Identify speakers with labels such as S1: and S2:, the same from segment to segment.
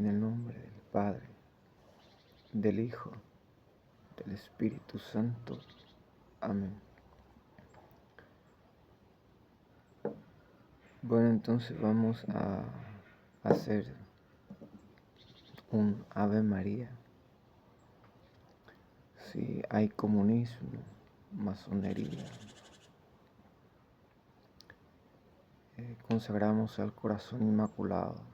S1: En el nombre del Padre, del Hijo, del Espíritu Santo. Amén. Bueno, entonces vamos a hacer un Ave María. Si hay comunismo, masonería, consagramos al corazón inmaculado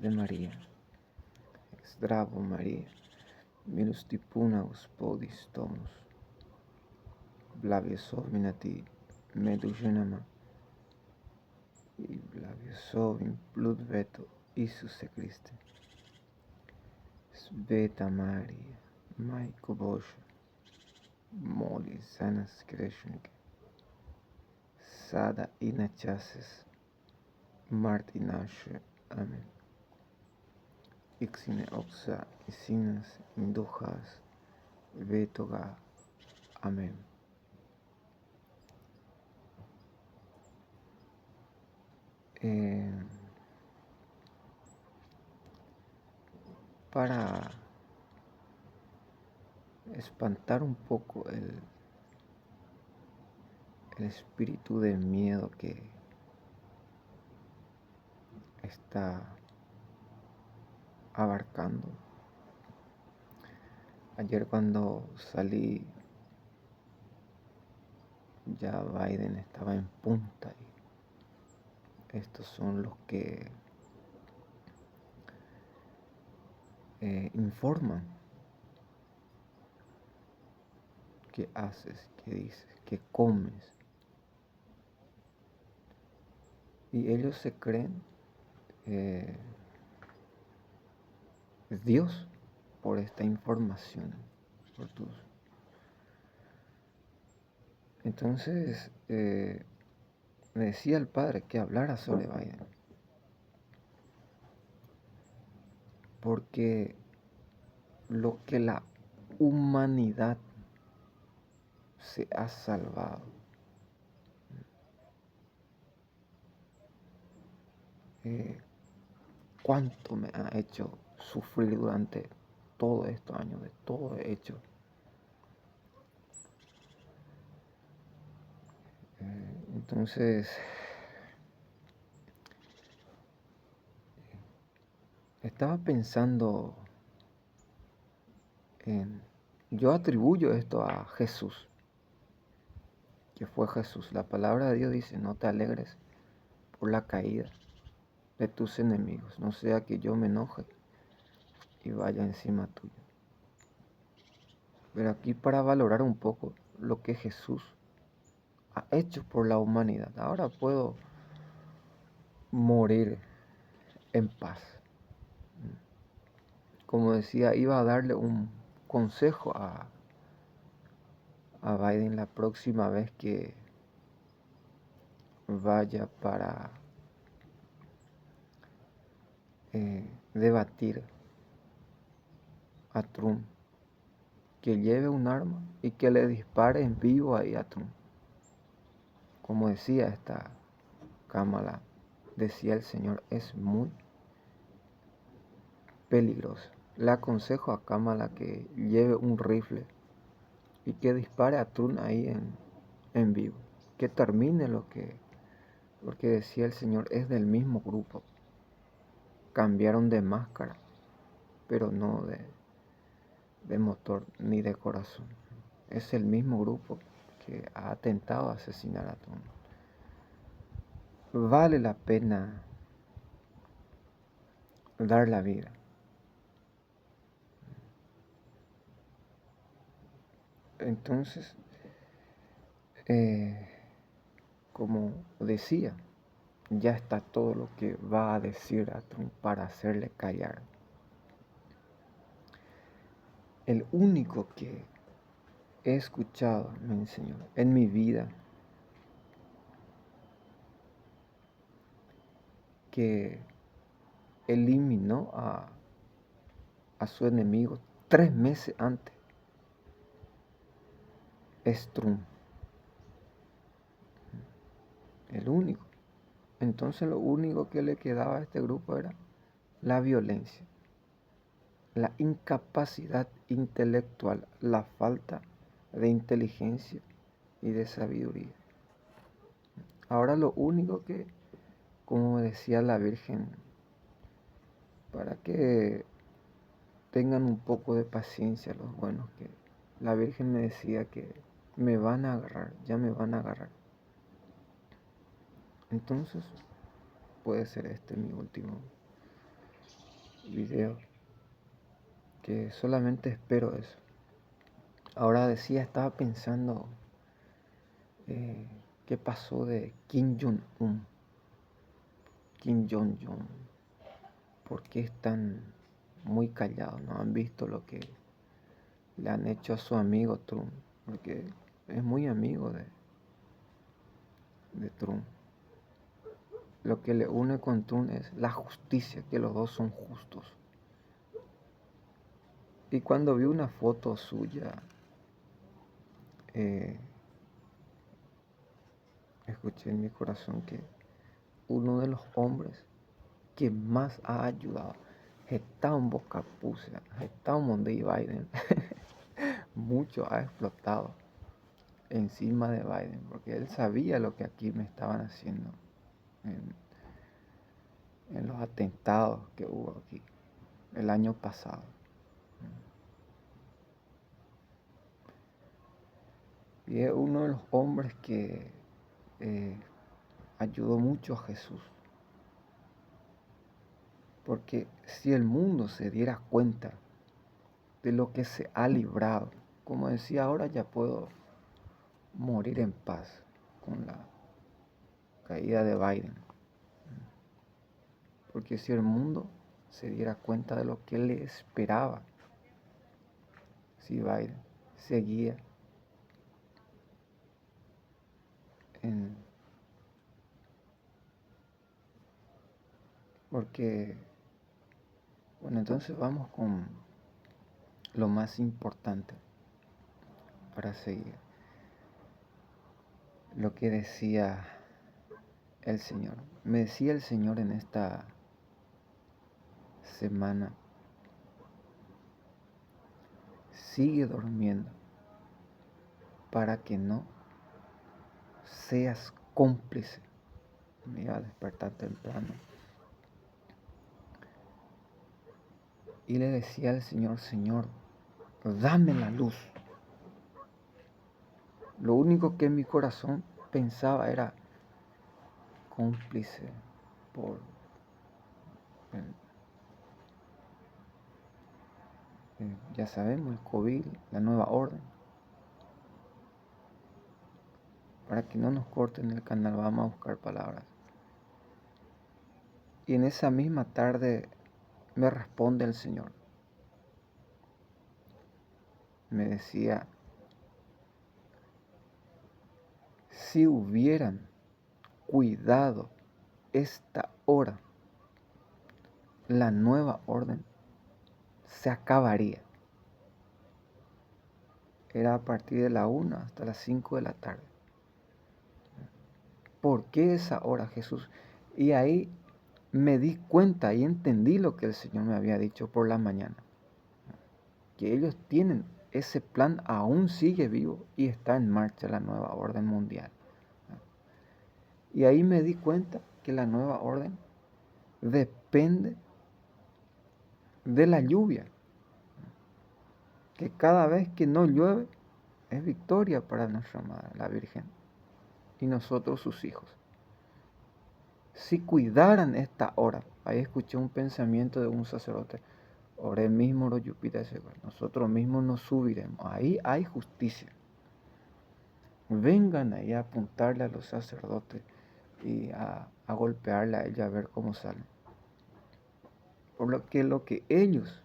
S1: de María. Zdravo María, milostipuna Gospodis Domus, blaviesovina ti meduženama i blaviesovim plud veto Isuse Christe. Sveta Maria, Majko Božja, moli za nas grešnike, sada i na čases smrti naše. Amen. Ixine oxa i sinas indujas vetoga. Amén. Para espantar un poco el espíritu de miedo que está abarcando. Ayer cuando salí, ya Biden estaba en punta y estos son los que informan qué haces, qué dices, qué comes. Y ellos se creen Dios por esta información. Entonces me decía el padre que hablara sobre Biden, porque lo que la humanidad se ha salvado, cuánto me ha hecho sufrir durante todos estos años, de todo he hecho. Entonces, estaba pensando yo atribuyo esto a Jesús, que fue Jesús. La palabra de Dios dice, no te alegres por la caída de tus enemigos, no sea que yo me enoje y vaya encima tuyo. Pero aquí para valorar un poco lo que Jesús ha hecho por la humanidad, ahora puedo morir en paz. Como decía, iba a darle un consejo a Biden la próxima vez que vaya para debatir a Trump, que lleve un arma y que le dispare en vivo ahí a Trump. Como decía esta Kamala, decía el Señor, es muy peligrosa. Le aconsejo a Kamala que lleve un rifle y que dispare a Trump ahí en vivo. Que termine porque decía el Señor, es del mismo grupo. Cambiaron de máscara, pero no de motor ni de corazón. Es el mismo grupo que ha atentado a asesinar a Trump. Vale la pena dar la vida. Entonces, como decía, ya está todo lo que va a decir a Trump para hacerle callar. El único que he escuchado, me enseñó, en mi vida, que eliminó a su enemigo 3 meses antes, es Trump. El único. Entonces lo único que le quedaba a este grupo era la violencia, la incapacidad intelectual, la falta de inteligencia y de sabiduría. Ahora lo único que, como decía la Virgen, para que tengan un poco de paciencia los buenos, que la Virgen me decía que me van a agarrar, ya me van a agarrar. Entonces, puede ser este mi último video, que solamente espero eso. Ahora decía, estaba pensando eh, qué pasó de Kim Jong-un, Kim Jong-un, por qué están muy callados, no han visto lo que le han hecho a su amigo Trump, porque es muy amigo de Trump. Lo que le une con Trump es la justicia, que los dos son justos. Y cuando vi una foto suya, eh, escuché en mi corazón que uno de los hombres que más ha ayudado está un bocapucia, está un Monday Biden, mucho ha explotado encima de Biden, porque él sabía lo que aquí me estaban haciendo en los atentados que hubo aquí el año pasado. Y es uno de los hombres que eh, ayudó mucho a Jesús. Porque si el mundo se diera cuenta de lo que se ha librado, como decía, ahora ya puedo morir en paz con la caída de Biden. Porque si el mundo se diera cuenta de lo que le esperaba si Biden seguía en... Porque, bueno, entonces vamos con lo más importante para seguir. Lo que decía el Señor. Me decía el Señor en esta semana, sigue durmiendo para que no seas cómplice. Me iba a despertar temprano. Y le decía al Señor, Señor, dame la luz. Lo único que en mi corazón pensaba era cómplice por ya sabemos, el COVID, la nueva orden. Para que no nos corten el canal, vamos a buscar palabras. Y en esa misma tarde me responde el Señor. Me decía, si hubieran cuidado esta hora, la nueva orden se acabaría. Era a partir de la 1 hasta las 5 de la tarde. ¿Por qué esa hora, Jesús? Y ahí me di cuenta y entendí lo que el Señor me había dicho por la mañana. Que ellos tienen ese plan, aún sigue vivo y está en marcha la nueva orden mundial. Y ahí me di cuenta que la nueva orden depende de la lluvia. Que cada vez que no llueve es victoria para nuestra Madre, la Virgen, y nosotros sus hijos. Si cuidaran esta hora, ahí escuché un pensamiento de un sacerdote, ore mismo lo yupita nosotros mismos nos subiremos, ahí hay justicia. Vengan ahí a apuntarle a los sacerdotes y a golpearle a ellos a ver cómo salen. Por lo que ellos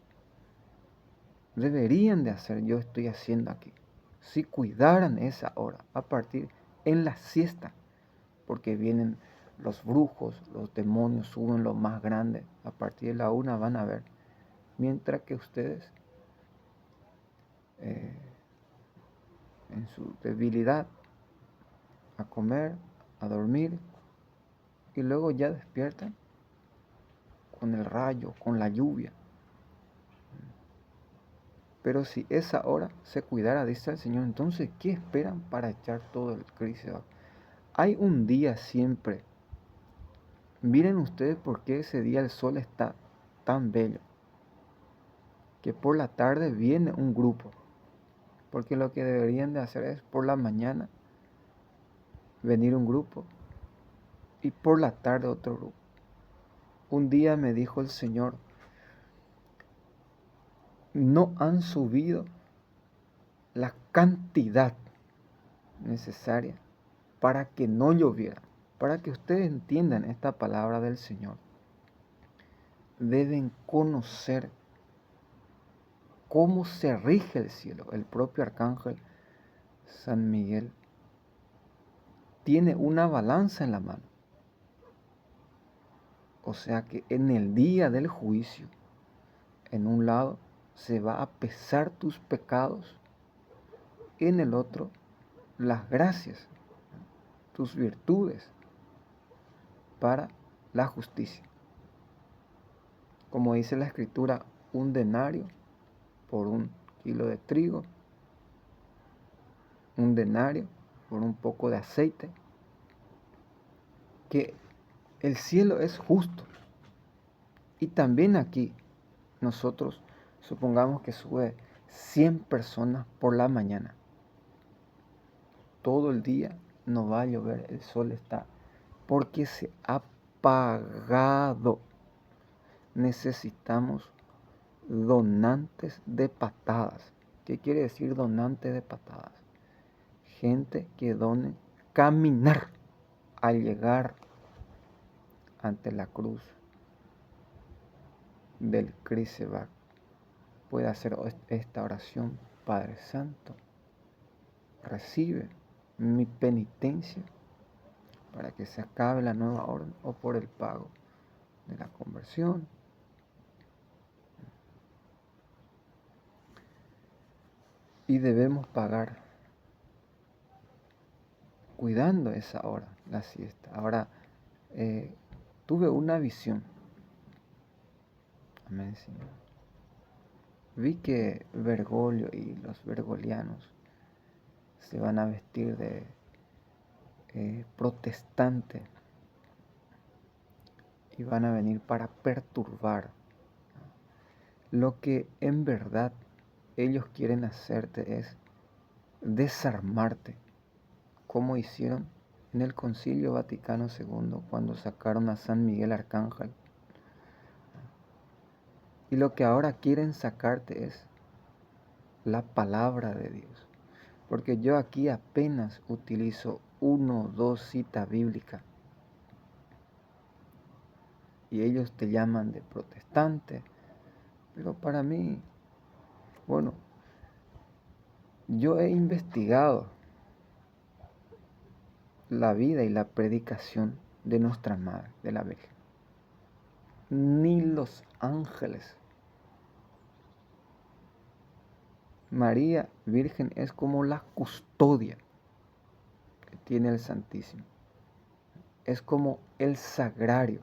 S1: deberían de hacer, yo estoy haciendo aquí. Si cuidaran esa hora, a partir en la siesta, porque vienen los brujos, los demonios, suben lo más grande, a partir de la 1 van a ver, mientras que ustedes eh, en su debilidad, a comer, a dormir, y luego ya despiertan con el rayo, con la lluvia. Pero si esa hora se cuidara, dice el Señor, entonces, ¿qué esperan para echar todo el crisis? Hay un día siempre. Miren ustedes por qué ese día el sol está tan bello. Que por la tarde viene un grupo. Porque lo que deberían de hacer es por la mañana venir un grupo y por la tarde otro grupo. Un día me dijo el Señor, no han subido la cantidad necesaria para que no lloviera. Para que ustedes entiendan esta palabra del Señor, deben conocer cómo se rige el cielo. El propio arcángel San Miguel tiene una balanza en la mano. O sea que en el día del juicio, en un lado se va a pesar tus pecados, en el otro las gracias, tus virtudes para la justicia. Como dice la escritura, un denario por un kilo de trigo, un denario por un poco de aceite, que el cielo es justo. Y también aquí nosotros supongamos que sube 100 personas por la mañana. Todo el día no va a llover, el sol está, porque se ha pagado. Necesitamos donantes de patadas. ¿Qué quiere decir donante de patadas? Gente que done caminar al llegar ante la cruz del Crisebac. Puede hacer esta oración: Padre Santo, recibe mi penitencia para que se acabe la nueva orden, o por el pago de la conversión. Y debemos pagar cuidando esa hora, la siesta. Ahora, tuve una visión. Amén, Señor. Vi que Bergoglio y los bergolianos se van a vestir de protestante y van a venir para perturbar. Lo que en verdad ellos quieren hacerte es desarmarte, como hicieron en el Concilio Vaticano II cuando sacaron a San Miguel Arcángel. Y lo que ahora quieren sacarte es la palabra de Dios. Porque yo aquí apenas utilizo 1 o 2 citas bíblicas. Y ellos te llaman de protestante. Pero para mí, bueno, yo he investigado la vida y la predicación de nuestra Madre, de la Virgen. Ni los ángeles. María Virgen es como la custodia que tiene el Santísimo. Es como el sagrario.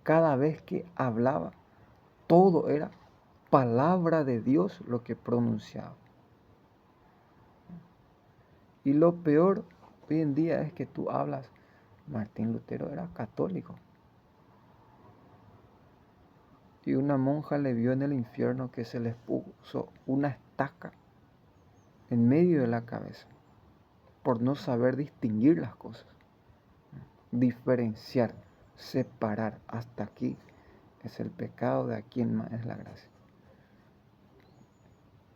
S1: Cada vez que hablaba, todo era palabra de Dios lo que pronunciaba. Y lo peor hoy en día es que tú hablas, Martín Lutero era católico. Y una monja le vio en el infierno que se les puso una estaca en medio de la cabeza por no saber distinguir las cosas, diferenciar, separar. Hasta aquí es el pecado, de aquí en más es la gracia.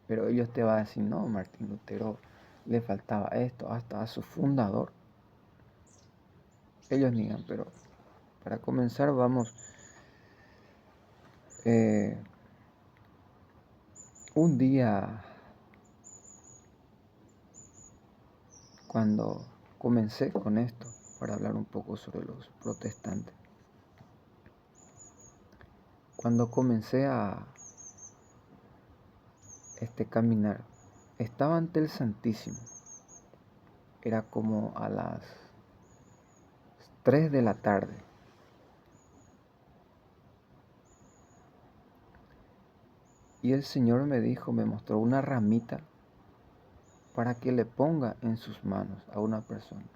S1: Pero ellos te van a decir, no, Martín Lutero le faltaba esto, hasta a su fundador. Ellos niegan, pero para comenzar vamos, un día cuando comencé con esto, para hablar un poco sobre los protestantes, cuando comencé a caminar, estaba ante el Santísimo, era como a las 3 de la tarde. Y el Señor me dijo, me mostró una ramita para que le ponga en sus manos a una persona.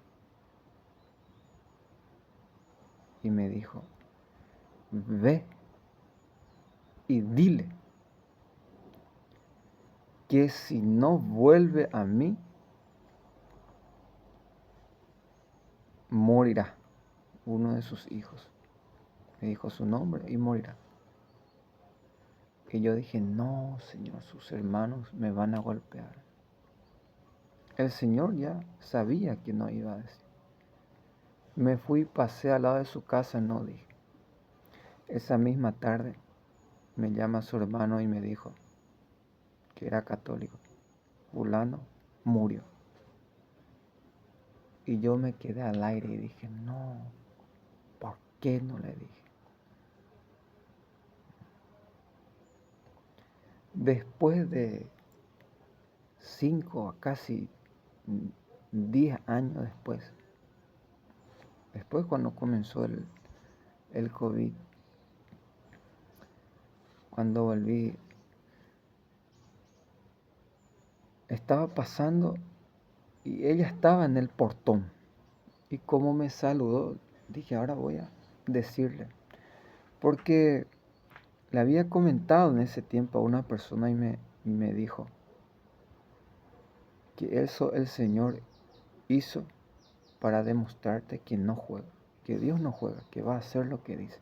S1: Y me dijo, ve y dile que si no vuelve a mí, morirá uno de sus hijos. Me dijo su nombre y morirá. Y yo dije, no, Señor, sus hermanos me van a golpear. El Señor ya sabía que no iba a decir. Me fui, pasé al lado de su casa, no dije. Esa misma tarde me llama su hermano y me dijo que era católico. Fulano murió. Y yo me quedé al aire y dije, no, ¿por qué no le dije? Después de 5 a casi 10 años después cuando comenzó el COVID, cuando volví, estaba pasando y ella estaba en el portón. Y como me saludó, dije, ahora voy a decirle. Porque le había comentado en ese tiempo a una persona y me dijo que eso el Señor hizo para demostrarte que no juega, que Dios no juega, que va a hacer lo que dice.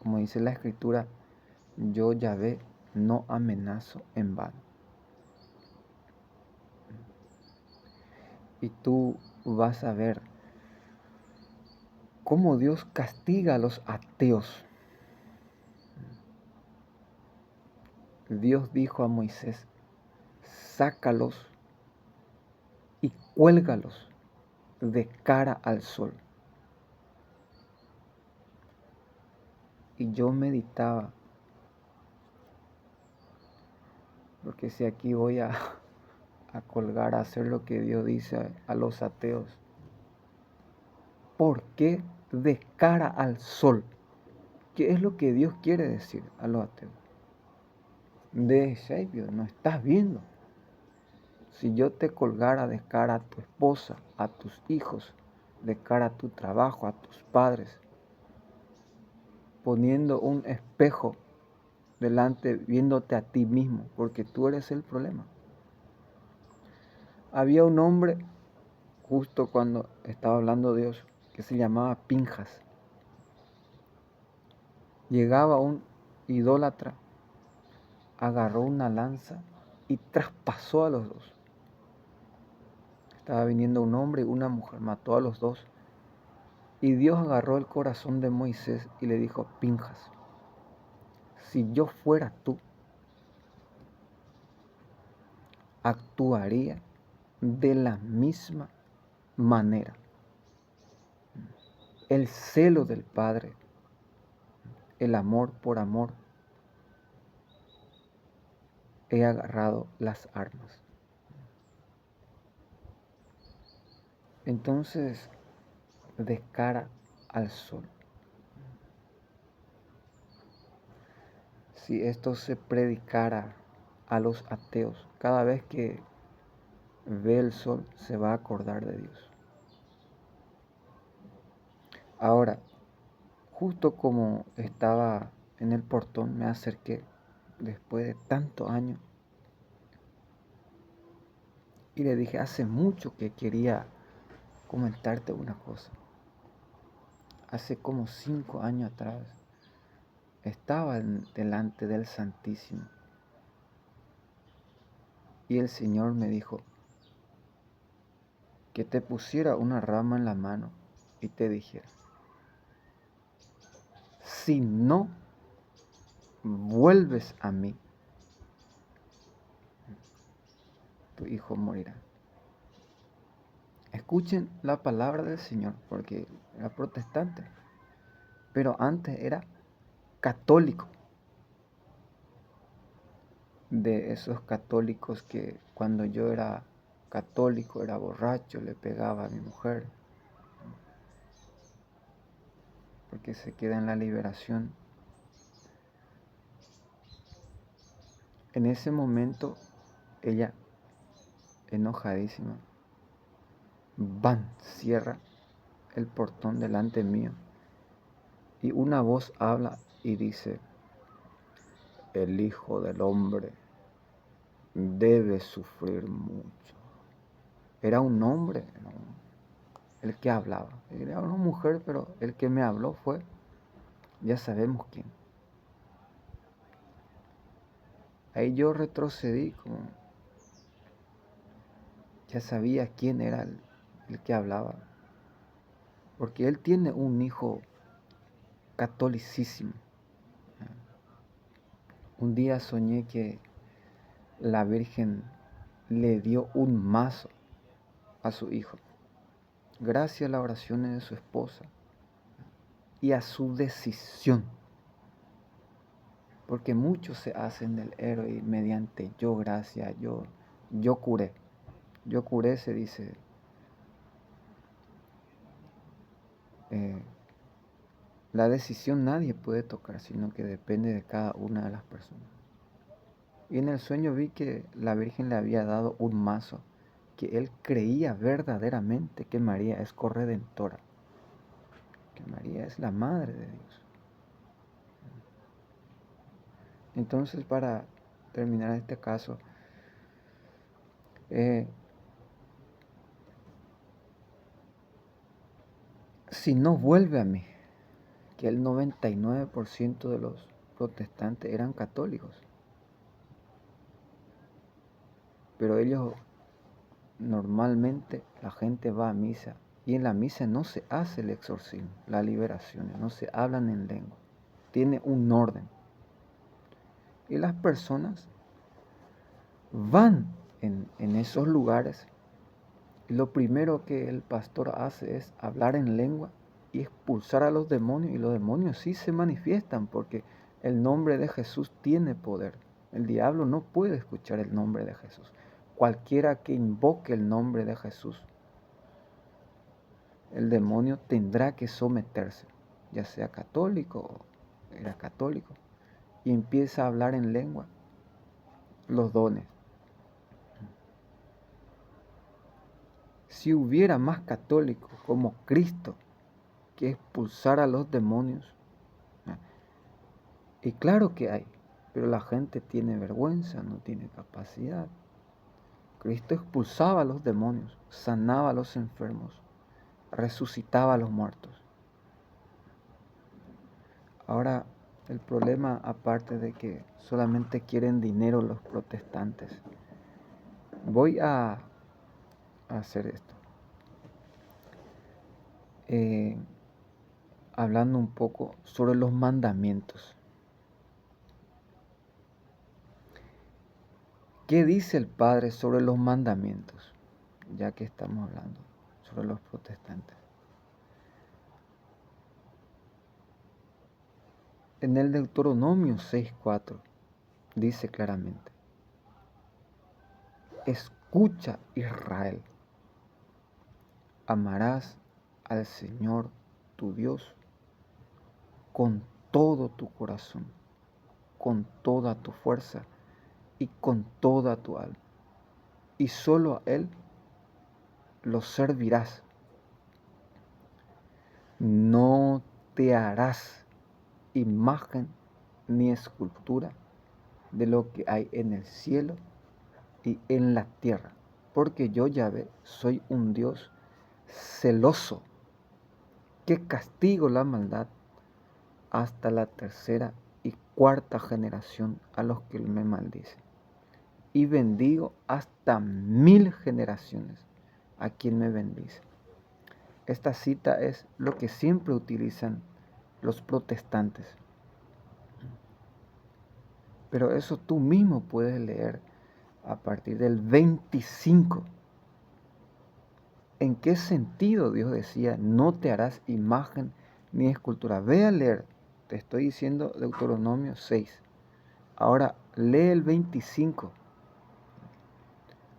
S1: Como dice la Escritura, yo Yahvé no amenazo en vano. Y tú vas a ver cómo Dios castiga a los ateos. Dios dijo a Moisés, sácalos y cuélgalos de cara al sol. Y yo meditaba, porque si aquí voy a colgar, a hacer lo que Dios dice a los ateos, ¿por qué de cara al sol? ¿Qué es lo que Dios quiere decir a los ateos? De Dios, no estás viendo. Si yo te colgara de cara a tu esposa, a tus hijos, de cara a tu trabajo, a tus padres, poniendo un espejo delante, viéndote a ti mismo, porque tú eres el problema. Había un hombre, justo cuando estaba hablando Dios, que se llamaba Pinjas. Llegaba un idólatra, agarró una lanza y traspasó a los dos. Estaba viniendo un hombre y una mujer, mató a los dos. Y Dios agarró el corazón de Moisés y le dijo, Pinjas, si yo fuera tú, actuaría de la misma manera. El celo del Padre, el amor por amor, he agarrado las armas. Entonces, de cara al sol, si esto se predicara a los ateos, cada vez que ve el sol se va a acordar de Dios. Ahora, justo como estaba en el portón, me acerqué después de tantos años y le dije, hace mucho que quería comentarte una cosa. Hace como 5 años atrás estaba delante del Santísimo y el Señor me dijo que te pusiera una rama en la mano y te dijera, si no vuelves a mí, tu hijo morirá. Escuchen la palabra del Señor, porque era protestante, pero antes era católico. De esos católicos que cuando yo era católico era borracho, le pegaba a mi mujer, que se queda en la liberación. En ese momento, ella, enojadísima, cierra el portón delante mío y una voz habla y dice: el Hijo del Hombre debe sufrir mucho. Era un hombre, ¿no?, el que hablaba. Era una mujer, pero el que me habló fue, ya sabemos quién. Ahí yo retrocedí, como ya sabía quién era el que hablaba. Porque él tiene un hijo catolicísimo. Un día soñé que la Virgen le dio un mazo a su hijo, gracias a las oraciones de su esposa y a su decisión. Porque muchos se hacen del héroe mediante yo gracia, yo curé. Yo curé, se dice. La decisión nadie puede tocar, sino que depende de cada una de las personas. Y en el sueño vi que la Virgen le había dado un mazo, que él creía verdaderamente que María es corredentora, que María es la Madre de Dios. Entonces, para terminar este caso, si no vuelve a mí, que el 99% de los protestantes eran católicos, pero ellos, normalmente la gente va a misa y en la misa no se hace el exorcismo, las liberaciones, no se hablan en lengua, tiene un orden. Y las personas van en esos lugares y lo primero que el pastor hace es hablar en lengua y expulsar a los demonios, y los demonios sí se manifiestan porque el nombre de Jesús tiene poder. El diablo no puede escuchar el nombre de Jesús. Cualquiera que invoque el nombre de Jesús, el demonio tendrá que someterse, ya sea católico o era católico, y empieza a hablar en lengua los dones. Si hubiera más católicos como Cristo que expulsar a los demonios, y claro que hay, pero la gente tiene vergüenza, no tiene capacidad. Cristo expulsaba a los demonios, sanaba a los enfermos, resucitaba a los muertos. Ahora, el problema, aparte de que solamente quieren dinero los protestantes, voy a hacer esto. Hablando un poco sobre los mandamientos. ¿Qué dice el Padre sobre los mandamientos? Ya que estamos hablando sobre los protestantes. En el Deuteronomio 6:4 dice claramente: escucha, Israel, amarás al Señor tu Dios con todo tu corazón, con toda tu fuerza y con toda tu alma. Y solo a Él lo servirás. No te harás imagen ni escultura de lo que hay en el cielo y en la tierra, porque yo, Yahvé, soy un Dios celoso, que castigo la maldad hasta la tercera y cuarta generación a los que me maldicen, y bendigo hasta 1000 generaciones a quien me bendice. Esta cita es lo que siempre utilizan los protestantes, pero eso tú mismo puedes leer a partir del 25. ¿En qué sentido Dios decía, no te harás imagen ni escultura? Ve a leer, te estoy diciendo Deuteronomio 6. Ahora lee el 25.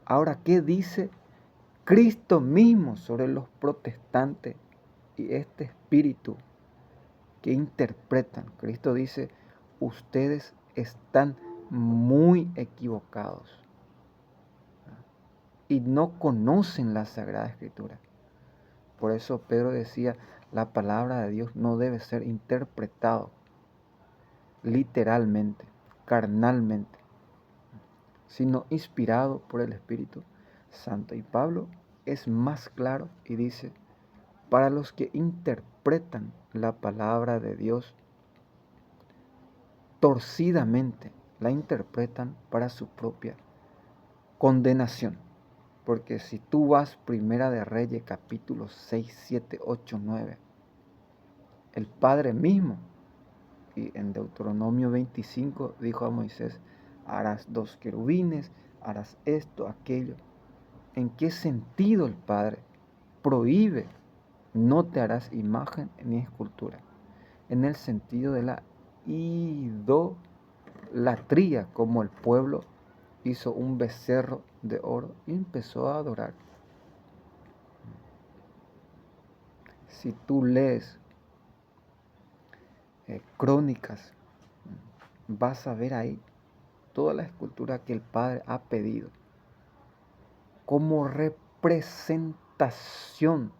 S1: Ahora, ¿qué dice Cristo mismo sobre los protestantes y este espíritu que interpretan. Cristo dice, ustedes están muy equivocados y no conocen la Sagrada Escritura. Por eso Pedro decía, la palabra de Dios no debe ser interpretado literalmente, carnalmente, sino inspirado por el Espíritu Santo. Y Pablo es más claro y dice, para los que interpretan la palabra de Dios torcidamente, la interpretan para su propia condenación. Porque si tú vas Primera de Reyes, capítulos 6, 7, 8, 9, el Padre mismo, y en Deuteronomio 25 dijo a Moisés, harás 2 querubines, harás esto, aquello. ¿En qué sentido el Padre prohíbe no te harás imagen ni escultura? En el sentido de la idolatría, como el pueblo hizo un becerro de oro y empezó a adorar. Si tú lees Crónicas, vas a ver ahí toda la escultura que el Padre ha pedido como representación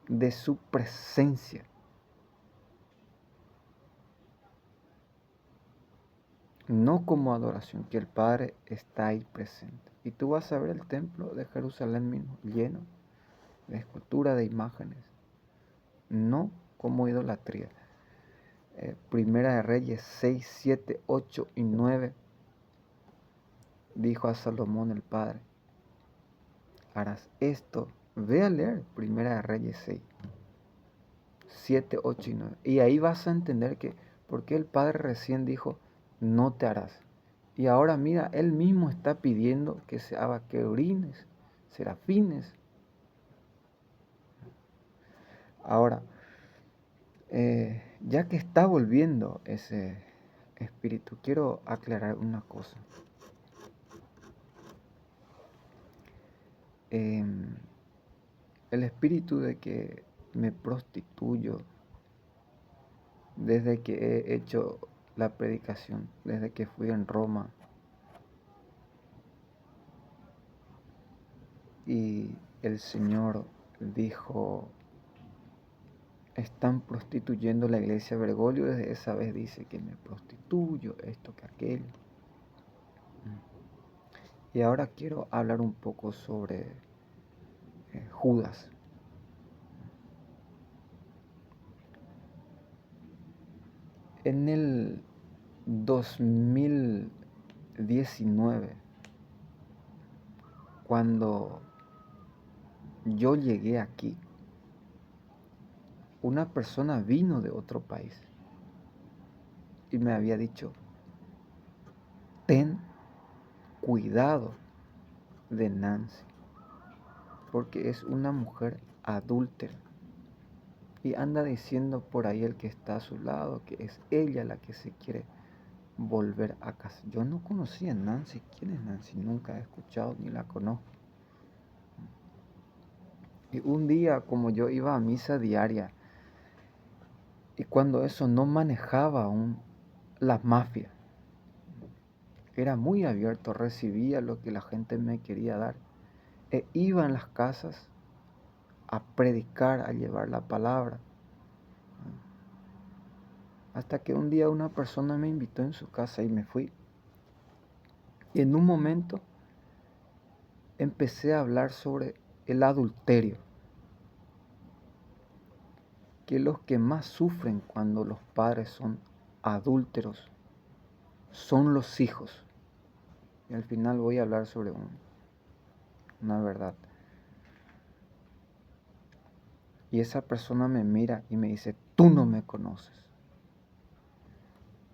S1: de su presencia. No como adoración, que el Padre está ahí presente. Y tú vas a ver el templo de Jerusalén mismo lleno de escultura, de imágenes, no como idolatría. Primera de Reyes 6, 7, 8 y 9 dijo a Salomón el Padre, harás esto. Ve a leer Primera de Reyes 6, 7, 8 y 9. Y ahí vas a entender que por qué el Padre recién dijo, no te harás. Y ahora mira, Él mismo está pidiendo que se haga querubines, serafines. Ahora, ya que está volviendo ese espíritu, quiero aclarar una cosa. El espíritu de que me prostituyo desde que he hecho la predicación, desde que fui en Roma y el Señor dijo, están prostituyendo la iglesia Bergoglio, desde esa vez dice que me prostituyo, esto que aquello. Y ahora quiero hablar un poco sobre Judas. En el 2019, cuando yo llegué aquí, una persona vino de otro país y me había dicho, ten cuidado de Nancy, porque es una mujer adúltera. Y anda diciendo por ahí el que está a su lado que es ella la que se quiere volver a casa. Yo no conocía a Nancy. ¿Quién es Nancy? Nunca he escuchado ni la conozco. Y un día, como yo iba a misa diaria, y cuando eso no manejaba aún la mafia, era muy abierto, recibía lo que la gente me quería dar, e iba en las casas a predicar, a llevar la palabra. Hasta que un día una persona me invitó en su casa y me fui. Y en un momento empecé a hablar sobre el adulterio, que los que más sufren cuando los padres son adúlteros son los hijos. Y al final voy a hablar sobre una verdad. Y esa persona me mira y me dice, tú no me conoces.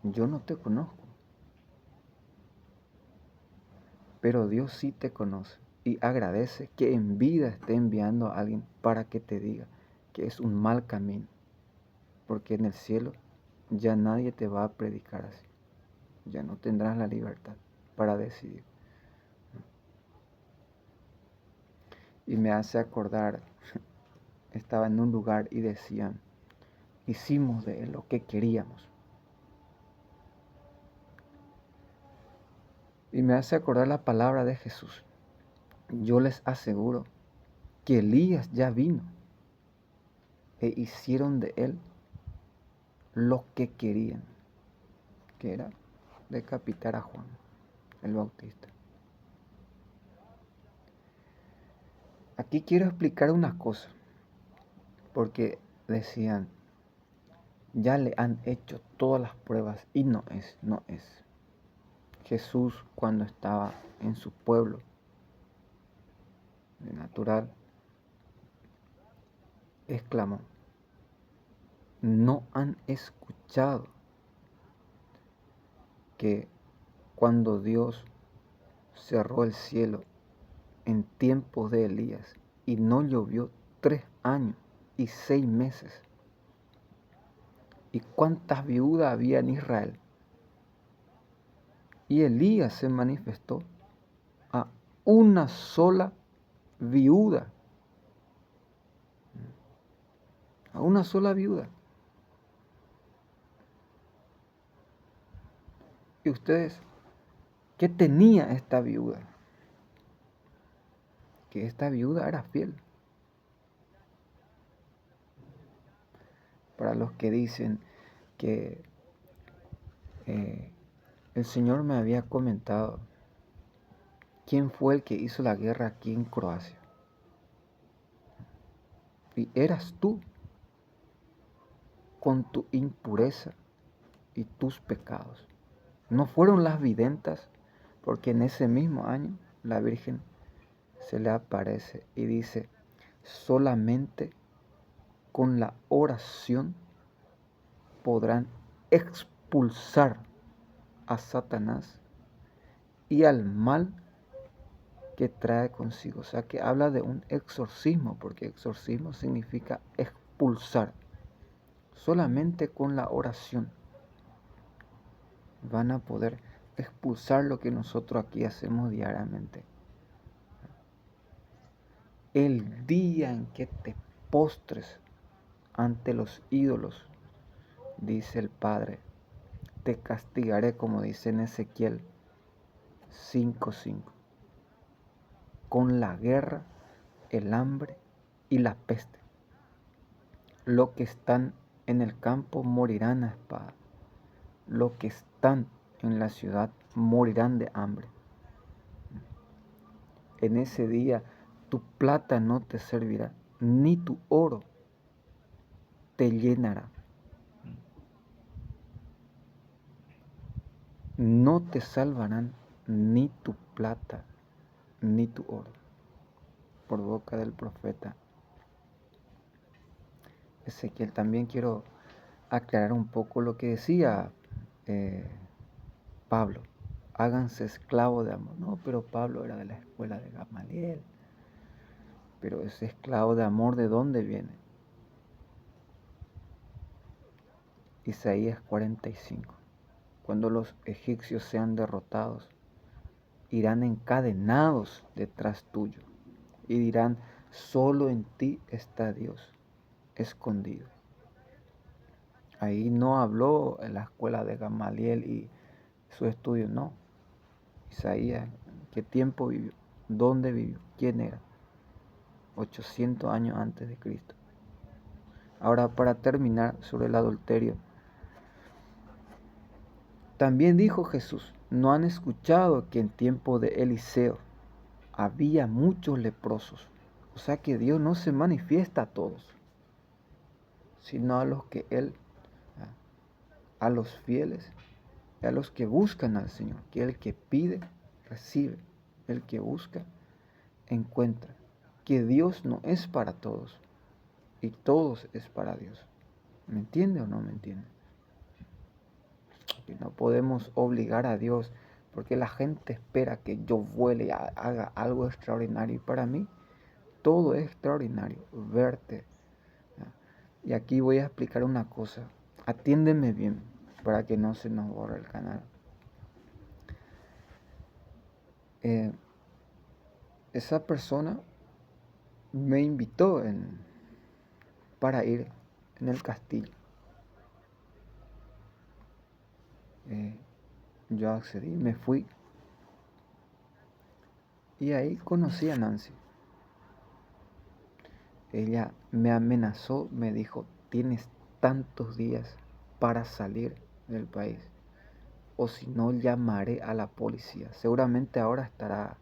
S1: Yo no te conozco. Pero Dios sí te conoce y agradece que en vida esté enviando a alguien para que te diga que es un mal camino. Porque en el cielo ya nadie te va a predicar así. Ya no tendrás la libertad para decidir. Y me hace acordar, estaba en un lugar y decían, hicimos de él lo que queríamos. Y me hace acordar la palabra de Jesús. Yo les aseguro que Elías ya vino e hicieron de él lo que querían, que era decapitar a Juan el Bautista. Aquí quiero explicar una cosa, porque decían, ya le han hecho todas las pruebas y no es. Jesús, cuando estaba en su pueblo de natural, exclamó, no han escuchado que cuando Dios cerró el cielo en tiempos de Elías y no llovió 3 años y 6 meses. ¿Y cuántas viudas había en Israel? Y Elías se manifestó a una sola viuda. A una sola viuda. ¿Y ustedes qué tenía esta viuda? Que esta viuda era fiel. Para los que dicen que el Señor me había comentado quién fue el que hizo la guerra aquí en Croacia. Y eras tú con tu impureza y tus pecados. No fueron las videntas, porque en ese mismo año la Virgen se le aparece y dice, solamente con la oración podrán expulsar a Satanás y al mal que trae consigo. O sea que habla de un exorcismo, porque exorcismo significa expulsar. Solamente con la oración van a poder expulsar lo que nosotros aquí hacemos diariamente. El día en que te postres ante los ídolos, dice el Padre, te castigaré, como dice en Ezequiel 5:5, con la guerra, el hambre y la peste. Los que están en el campo morirán a espada. Los que están en la ciudad morirán de hambre. En ese día tu plata no te servirá, ni tu oro te llenará. No te salvarán ni tu plata ni tu oro, por boca del profeta Ezequiel. También quiero aclarar un poco lo que decía Pablo. Háganse esclavos de amor. No, pero Pablo era de la escuela de Gamaliel. Pero ese esclavo de amor, ¿de dónde viene? Isaías 45. Cuando los egipcios sean derrotados, irán encadenados detrás tuyo y dirán, solo en ti está Dios escondido. Ahí no habló en la escuela de Gamaliel y su estudio, no. Isaías, ¿qué tiempo vivió? ¿Dónde vivió? ¿Quién era? 800 años antes de Cristo. Ahora, para terminar sobre el adulterio, también dijo Jesús, ¿no han escuchado que en tiempo de Eliseo había muchos leprosos? O sea que Dios no se manifiesta a todos, sino a los que Él, a los fieles, a los que buscan al Señor, que el que pide, recibe, el que busca, encuentra, que Dios no es para todos y todos es para Dios. ¿Me entiende o no me entiende? Que no podemos obligar a Dios, porque la gente espera que yo vuele y haga algo extraordinario. Y para mí, todo es extraordinario, verte. Y aquí voy a explicar una cosa. Atiéndeme bien para que no se nos borre el canal. Esa persona me invitó para ir en el castillo. yo accedí, me fui y ahí conocí a Nancy. Ella me amenazó, me dijo, tienes tantos días para salir del país o si no llamaré a la policía. Seguramente ahora estará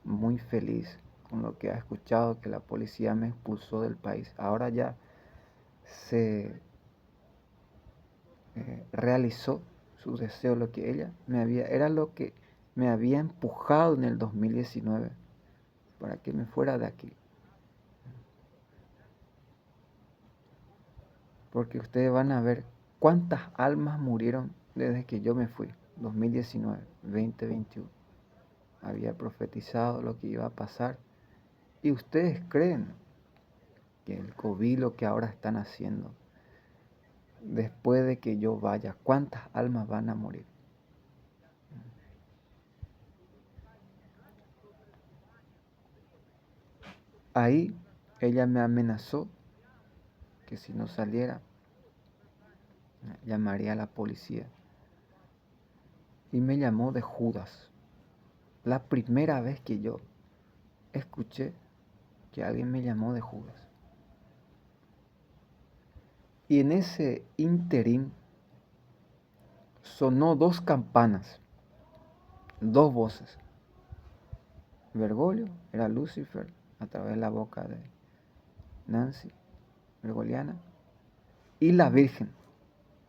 S1: muy feliz con lo que ha escuchado, que la policía me expulsó del país. Ahora ya se realizó su deseo, lo que ella me había, era lo que me había empujado en el 2019 para que me fuera de aquí. Porque ustedes van a ver cuántas almas murieron desde que yo me fui, 2019, 2021. Había profetizado lo que iba a pasar y ustedes creen que el COVID, lo que ahora están haciendo, después de que yo vaya, ¿cuántas almas van a morir? Ahí ella me amenazó que si no saliera, llamaría a la policía. Y me llamó de Judas. La primera vez que yo escuché que alguien me llamó de Judas. Y en ese interín sonó dos campanas, dos voces. Bergoglio era Lucifer a través de la boca de Nancy Bergoliana y la Virgen.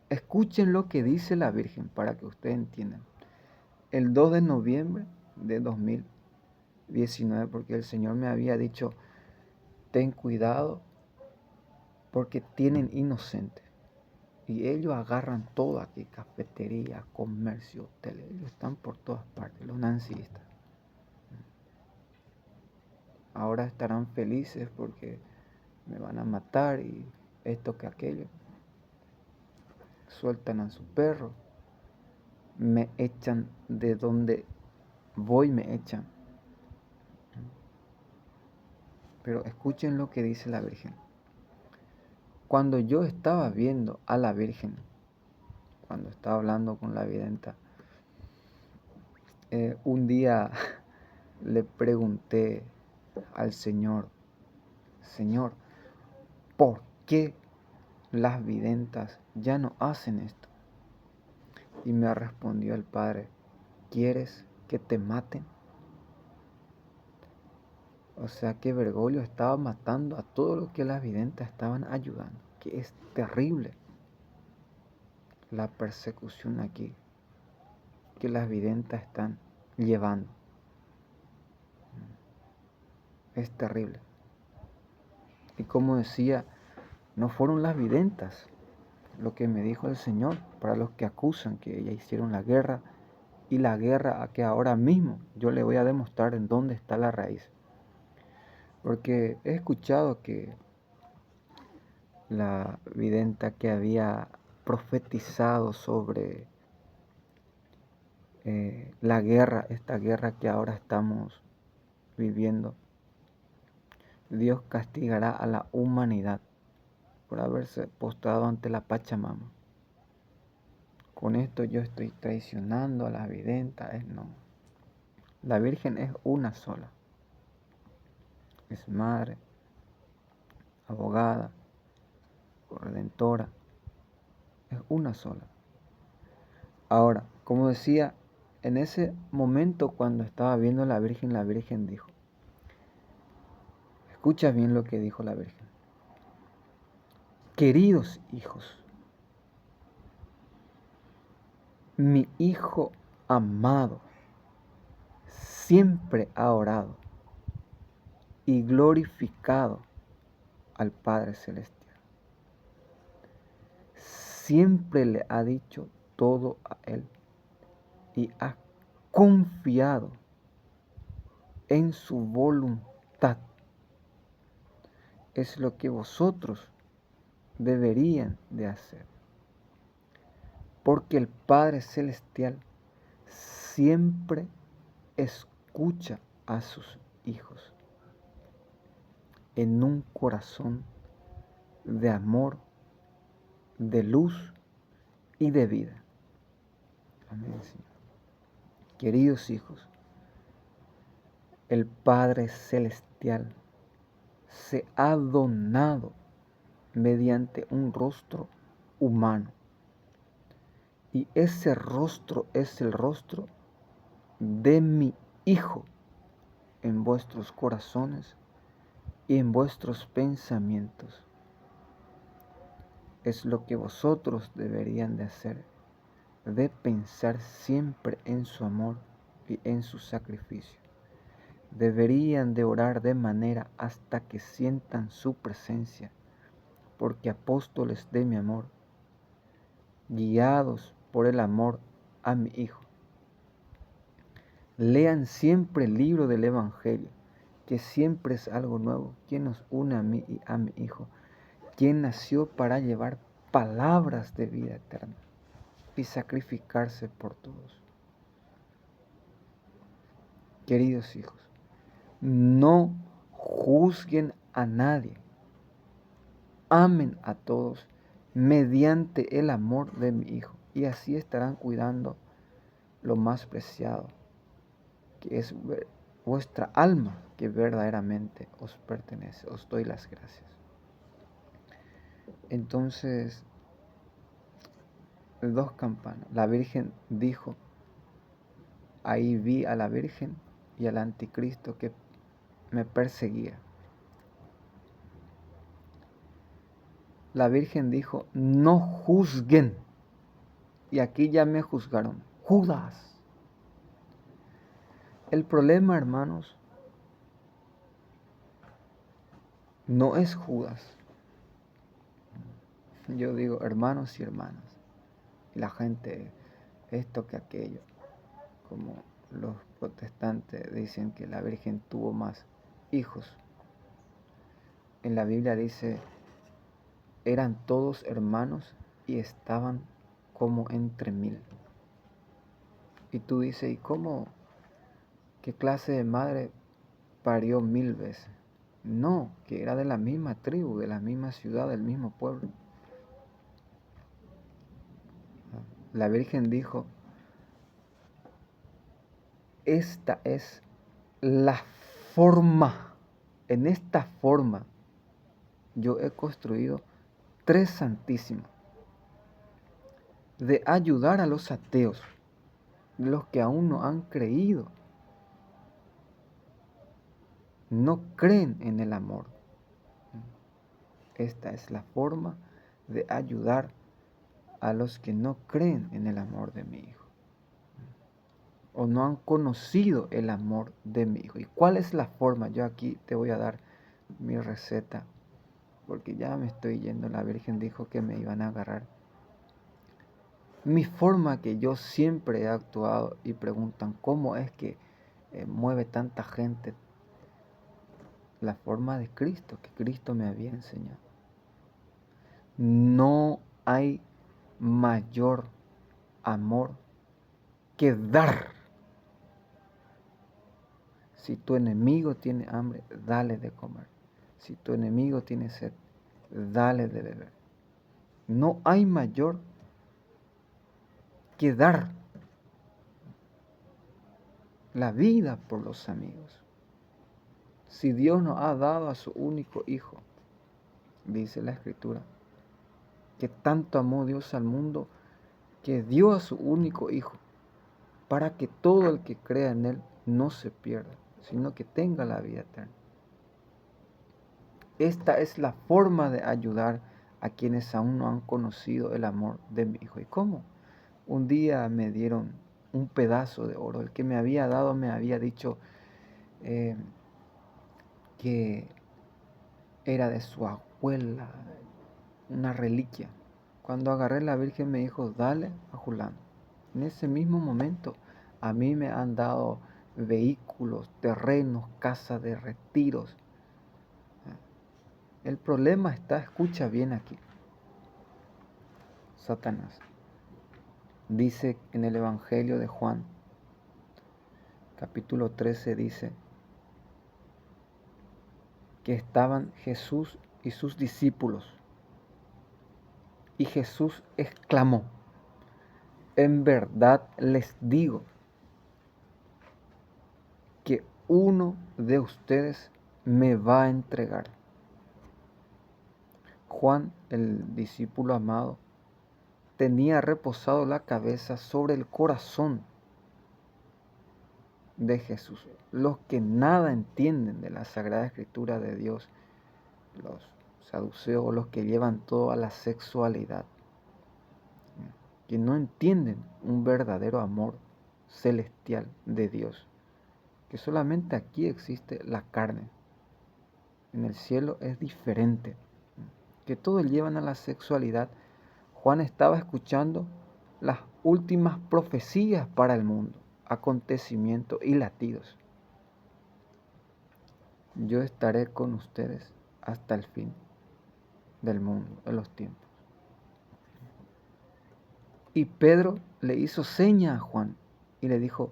S1: Escuchen lo que dice la Virgen para que ustedes entiendan. El 2 de noviembre de 2019, porque el Señor me había dicho, ten cuidado porque tienen inocentes. Y ellos agarran todo aquí, cafetería, comercio, hoteles. Ellos están por todas partes, los nancistas. Ahora estarán felices porque me van a matar y esto que aquello. Sueltan a su perro, me echan de donde voy, me echan. Pero escuchen lo que dice la Virgen. Cuando yo estaba viendo a la Virgen, cuando estaba hablando con la videnta, un día le pregunté al Señor, Señor, ¿por qué las videntas ya no hacen esto? Y me respondió el Padre, ¿quieres que te maten? O sea que Bergoglio estaba matando a todo lo que las videntes estaban ayudando, que es terrible la persecución aquí que las videntes están llevando. Es terrible. Y como decía, no fueron las videntas lo que me dijo el Señor para los que acusan que ellas hicieron la guerra y la guerra a que ahora mismo yo le voy a demostrar en dónde está la raíz. Porque he escuchado que la videnta que había profetizado sobre la guerra, esta guerra que ahora estamos viviendo, Dios castigará a la humanidad por haberse postrado ante la Pachamama. Con esto yo estoy traicionando a la videnta, no. La Virgen es una sola. Es madre, abogada, redentora. Es una sola. Ahora, como decía, en ese momento cuando estaba viendo a la Virgen dijo, escucha bien lo que dijo la Virgen. Queridos hijos, mi hijo amado siempre ha orado y glorificado al Padre Celestial. Siempre le ha dicho todo a Él y ha confiado en su voluntad. Es lo que vosotros deberían de hacer. Porque el Padre Celestial siempre escucha a sus hijos en un corazón de amor, de luz y de vida. Amén, Señor. Queridos hijos, el Padre Celestial se ha donado mediante un rostro humano. Y ese rostro es el rostro de mi Hijo en vuestros corazones y en vuestros pensamientos. Es lo que vosotros deberían de hacer, de pensar siempre en su amor y en su sacrificio. Deberían de orar de manera hasta que sientan su presencia, porque apóstoles de mi amor, guiados por el amor a mi Hijo. Lean siempre el libro del Evangelio, que siempre es algo nuevo, quien nos une a mí y a mi Hijo, quien nació para llevar palabras de vida eterna y sacrificarse por todos. Queridos hijos, no juzguen a nadie, amen a todos mediante el amor de mi Hijo, y así estarán cuidando lo más preciado, que es vuestra alma, que verdaderamente os pertenece. Os doy las gracias. Entonces, 2 campanas. La Virgen dijo, ahí vi a la Virgen y al anticristo que me perseguía. La Virgen dijo, no juzguen. Y aquí ya me juzgaron. Judas. El problema, hermanos, no es Judas. Yo digo hermanos y hermanas. Y la gente, esto que aquello. Como los protestantes dicen que la Virgen tuvo más hijos. En la Biblia dice, eran todos hermanos y estaban como entre 1000. Y tú dices, ¿y cómo? ¿Qué clase de madre parió 1000 veces? No, que era de la misma tribu, de la misma ciudad, del mismo pueblo. La Virgen dijo, esta es la forma, en esta forma yo he construido 3 santísimas, de ayudar a los ateos, los que aún no han creído, no creen en el amor. Esta es la forma de ayudar a los que no creen en el amor de mi Hijo, o no han conocido el amor de mi Hijo. ¿Y cuál es la forma? Yo aquí te voy a dar mi receta, porque ya me estoy yendo. La Virgen dijo que me iban a agarrar. Mi forma que yo siempre he actuado, y preguntan cómo es que mueve tanta gente. La forma de Cristo, que Cristo me había enseñado. No hay mayor amor que dar. Si tu enemigo tiene hambre, dale de comer. Si tu enemigo tiene sed, dale de beber. No hay mayor que dar la vida por los amigos. Si Dios nos ha dado a su único Hijo, dice la Escritura, que tanto amó Dios al mundo, que dio a su único Hijo, para que todo el que crea en Él no se pierda, sino que tenga la vida eterna. Esta es la forma de ayudar a quienes aún no han conocido el amor de mi Hijo. ¿Y cómo? Un día me dieron un pedazo de oro. El que me había dado me había dicho que era de su abuela, una reliquia. Cuando agarré, la Virgen me dijo, dale a Julano. En ese mismo momento a mí me han dado vehículos, terrenos, casas de retiros. El problema está, escucha bien aquí. Satanás dice en el Evangelio de Juan, capítulo 13, dice que estaban Jesús y sus discípulos. Y Jesús exclamó, en verdad les digo que uno de ustedes me va a entregar. Juan, el discípulo amado, tenía reposado la cabeza sobre el corazón de Jesús. Los que nada entienden de la Sagrada Escritura de Dios, los saduceos, los que llevan todo a la sexualidad, que no entienden un verdadero amor celestial de Dios, que solamente aquí existe la carne, en el cielo es diferente, que todos llevan a la sexualidad. Juan estaba escuchando las últimas profecías para el mundo, acontecimientos y latidos. Yo estaré con ustedes hasta el fin del mundo, de los tiempos. Y Pedro le hizo seña a Juan y le dijo: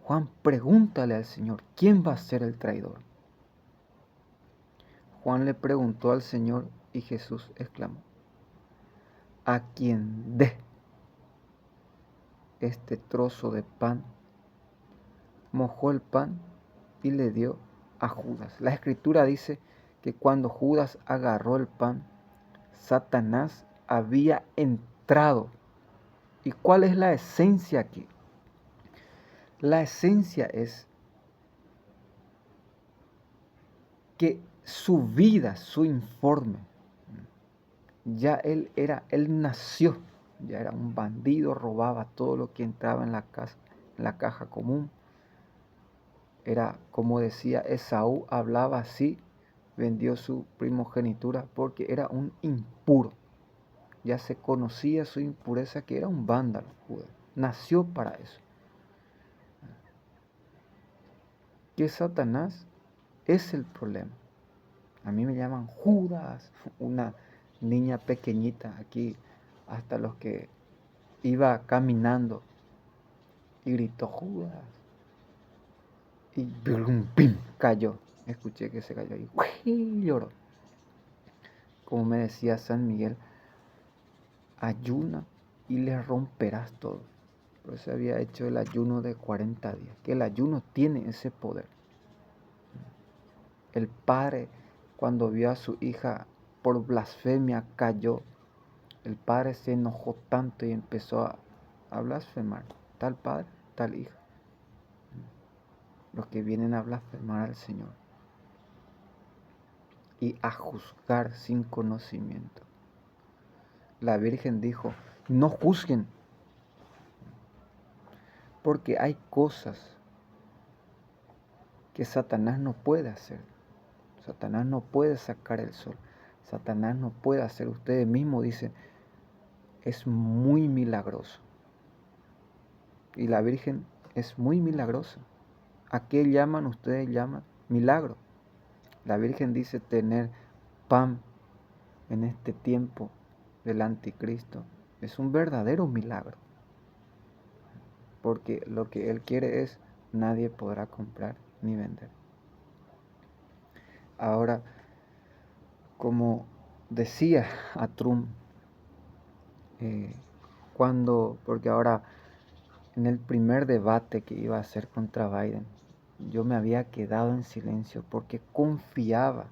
S1: Juan, pregúntale al Señor, ¿quién va a ser el traidor? Juan le preguntó al Señor y Jesús exclamó: a quien dé este trozo de pan. Mojó el pan y le dio a Judas. La Escritura dice que cuando Judas agarró el pan, Satanás había entrado. ¿Y cuál es la esencia aquí? La esencia es que su vida, su informe, ya él nació, ya era un bandido, robaba todo lo que entraba en la casa, en la caja común. Era como decía Esaú, hablaba así, vendió su primogenitura porque era un impuro. Ya se conocía su impureza, que era un vándalo. Nació para eso. Que Satanás es el problema. A mí me llaman Judas, una niña pequeñita aquí, hasta los que iba caminando y gritó Judas. Y brum, pim, cayó. Escuché que se cayó y lloró. Como me decía San Miguel, ayuna y le romperás todo. Por eso había hecho el ayuno de 40 días, que el ayuno tiene ese poder. El padre, cuando vio a su hija por blasfemia, cayó. El padre se enojó tanto y empezó a blasfemar. Tal padre, tal hija. Los que vienen a blasfemar al Señor y a juzgar sin conocimiento. La Virgen dijo: no juzguen, porque hay cosas que Satanás no puede hacer. Satanás no puede sacar el sol. Satanás no puede hacer. Ustedes mismos dicen, es muy milagroso. Y la Virgen es muy milagrosa. ¿A qué llaman ustedes? Llaman milagro. La Virgen dice tener pan en este tiempo del anticristo. Es un verdadero milagro. Porque lo que Él quiere es, nadie podrá comprar ni vender. Ahora, como decía a Trump, porque ahora en el primer debate que iba a hacer contra Biden, yo me había quedado en silencio porque confiaba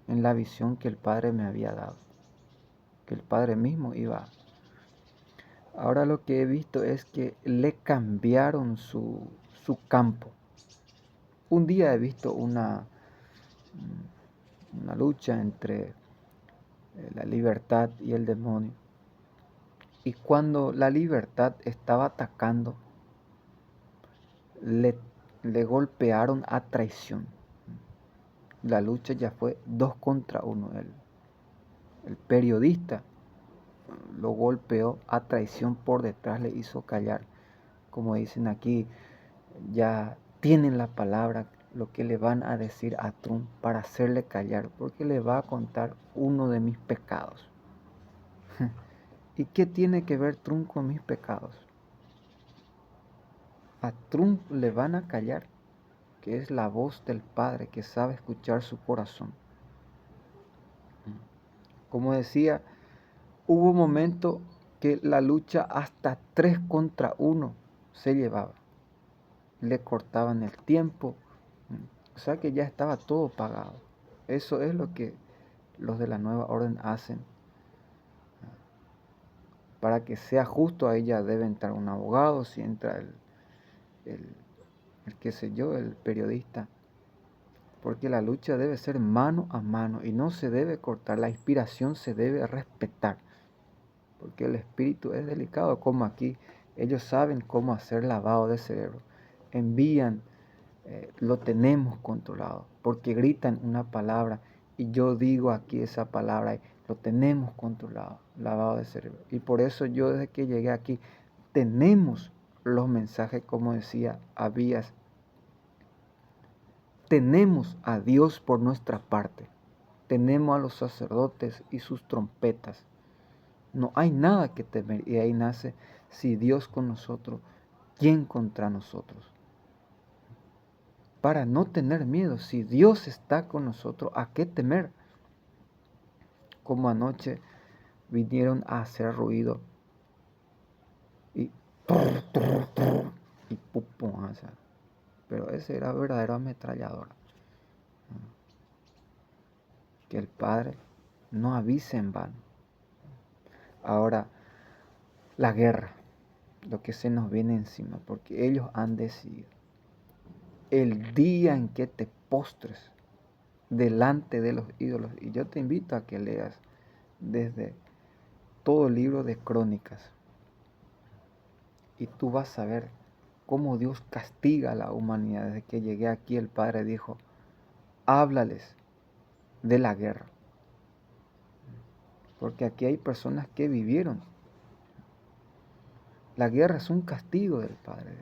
S1: en la visión que el Padre me había dado, que el Padre mismo iba. Ahora lo que he visto es que le cambiaron su campo. Un día he visto una lucha entre la libertad y el demonio. Y cuando la libertad estaba atacando, le golpearon a traición. La lucha ya fue 2 contra 1. El periodista lo golpeó a traición por detrás, le hizo callar. Como dicen aquí, ya tienen la palabra, lo que le van a decir a Trump para hacerle callar, porque le va a contar uno de mis pecados. ¿Y qué tiene que ver Trump con mis pecados? A Trump le van a callar, que es la voz del Padre que sabe escuchar su corazón. Como decía, hubo un momento que la lucha hasta 3 contra 1 se llevaba. Le cortaban el tiempo, o sea que ya estaba todo pagado. Eso es lo que los de la nueva orden hacen. Para que sea justo, ahí ya debe entrar un abogado, si entra el qué sé yo, el periodista. Porque la lucha debe ser mano a mano y no se debe cortar. La inspiración se debe respetar. Porque el espíritu es delicado, como aquí. Ellos saben cómo hacer lavado de cerebro. Envían, lo tenemos controlado. Porque gritan una palabra y yo digo aquí esa palabra y lo tenemos controlado. Lavado de cerebro. Y por eso yo desde que llegué aquí tenemos los mensajes, como decía Abías. Tenemos a Dios por nuestra parte. Tenemos a los sacerdotes y sus trompetas. No hay nada que temer. Y ahí nace, si Dios con nosotros, ¿quién contra nosotros? Para no tener miedo, si Dios está con nosotros, ¿a qué temer? Como anoche vinieron a hacer ruido y y pupum, o sea, pero ese era verdadero ametrallador. Que el Padre no avise en vano. Ahora, la guerra, lo que se nos viene encima, porque ellos han decidido. El día en que te postres delante de los ídolos, y yo te invito a que leas desde todo el libro de Crónicas, y tú vas a ver cómo Dios castiga a la humanidad. Desde que llegué aquí, el Padre dijo, háblales de la guerra, porque aquí hay personas que vivieron. La guerra es un castigo del Padre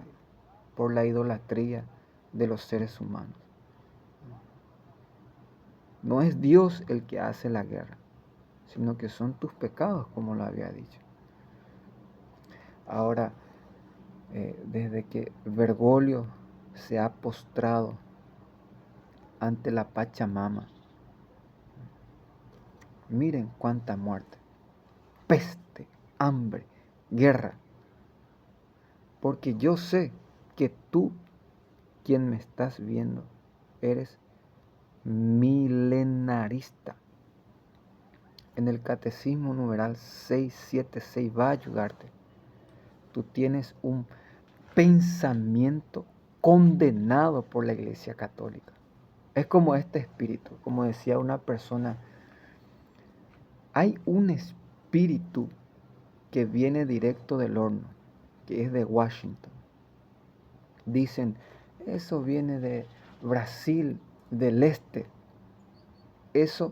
S1: por la idolatría de los seres humanos. No es Dios el que hace la guerra, sino que son tus pecados, como lo había dicho. Ahora, desde que Bergoglio se ha postrado ante la Pachamama, miren cuánta muerte, peste, hambre, guerra. Porque yo sé que tú, quien me estás viendo, eres milenarista. En el Catecismo numeral 676 va a ayudarte. Tú tienes un pensamiento condenado por la Iglesia Católica. Es como este espíritu, como decía una persona, hay un espíritu que viene directo del horno, que es de Washington. Dicen, eso viene de Brasil, del este. Eso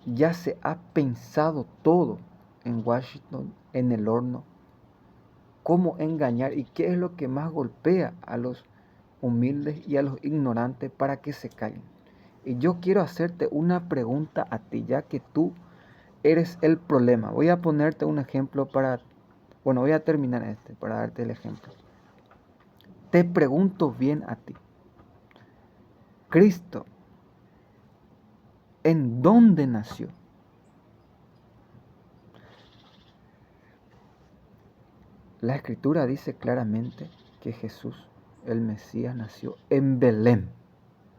S1: ya se ha pensado todo en Washington, en el horno. Cómo engañar y qué es lo que más golpea a los humildes y a los ignorantes para que se callen. Y yo quiero hacerte una pregunta a ti, ya que tú eres el problema. Voy a ponerte un ejemplo voy a terminar para darte el ejemplo. Te pregunto bien a ti. Cristo, ¿en dónde nació? La Escritura dice claramente que Jesús, el Mesías, nació en Belén.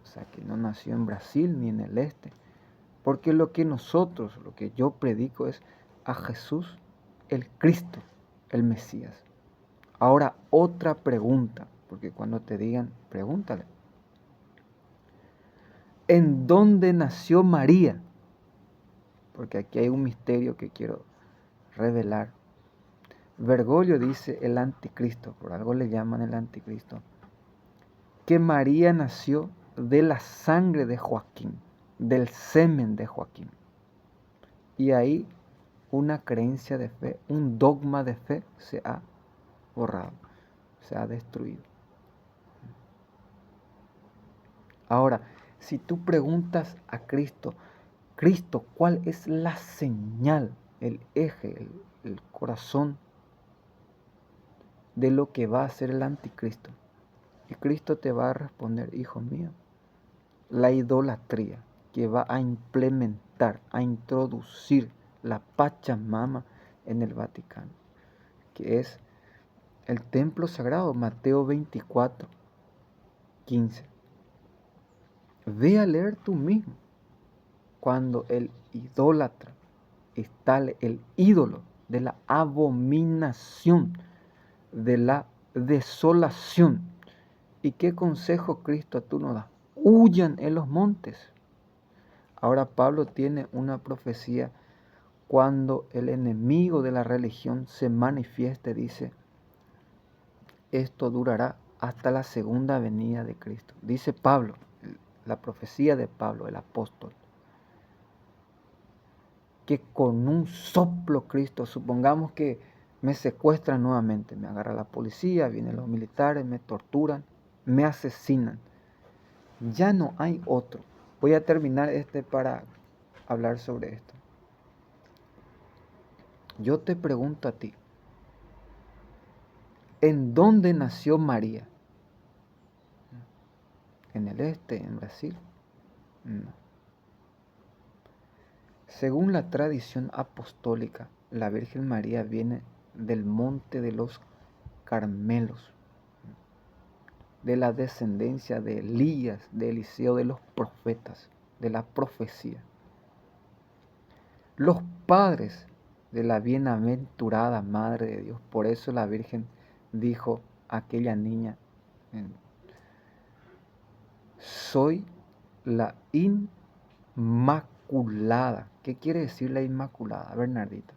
S1: O sea, que no nació en Brasil ni en el este. Porque lo que yo predico es a Jesús, el Cristo, el Mesías. Ahora, otra pregunta, porque cuando te digan, pregúntale. ¿En dónde nació María? Porque aquí hay un misterio que quiero revelar. Bergoglio dice el anticristo, por algo le llaman el anticristo, que María nació de la sangre de Joaquín, del semen de Joaquín. Y ahí una creencia de fe, un dogma de fe se ha borrado, se ha destruido. Ahora, si tú preguntas a Cristo, Cristo, ¿cuál es la señal, el eje, el corazón de lo que va a ser el anticristo? Y Cristo te va a responder, hijo mío, la idolatría que va a implementar, a introducir la Pachamama en el Vaticano. que es el templo sagrado, Mateo 24:15. Ve a leer tú mismo cuando el idólatra instale el ídolo de la abominación, de la desolación. ¿Y qué consejo Cristo tú nos das? Huyan en los montes. Ahora Pablo tiene una profecía cuando el enemigo de la religión se manifieste, dice, esto durará hasta la segunda venida de Cristo. Dice Pablo, la profecía de Pablo, el apóstol, que con un soplo Cristo, supongamos que me secuestran nuevamente, me agarra la policía, vienen los militares, me torturan, me asesinan. Ya no hay otro. Voy a terminar para hablar sobre esto. Yo te pregunto a ti, ¿en dónde nació María? ¿En el este, en Brasil? No. Según la tradición apostólica, la Virgen María viene del monte de los Carmelos, de la descendencia de Elías, de Eliseo, de los profetas, de la profecía. Los padres de la bienaventurada Madre de Dios. Por eso la Virgen dijo a aquella niña, soy la Inmaculada. ¿Qué quiere decir la Inmaculada, Bernardita?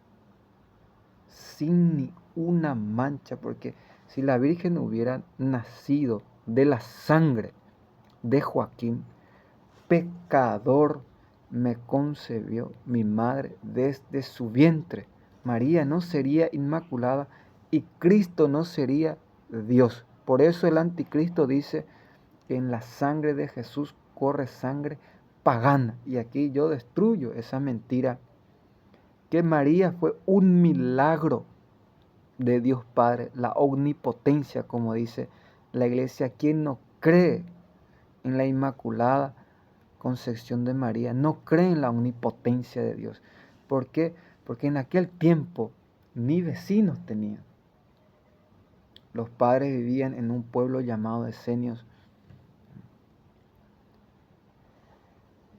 S1: Sin ni una mancha, porque si la Virgen hubiera nacido de la sangre de Joaquín, pecador me concebió mi madre desde su vientre. María no sería inmaculada y Cristo no sería Dios. Por eso el anticristo dice que en la sangre de Jesús corre sangre pagana. Y aquí yo destruyo esa mentira, que María fue un milagro de Dios Padre, la omnipotencia, como dice la iglesia. Quien no cree en la Inmaculada Concepción de María no cree en la omnipotencia de Dios. ¿Por qué? Porque en aquel tiempo ni vecinos tenían. Los padres vivían en un pueblo llamado Esenios.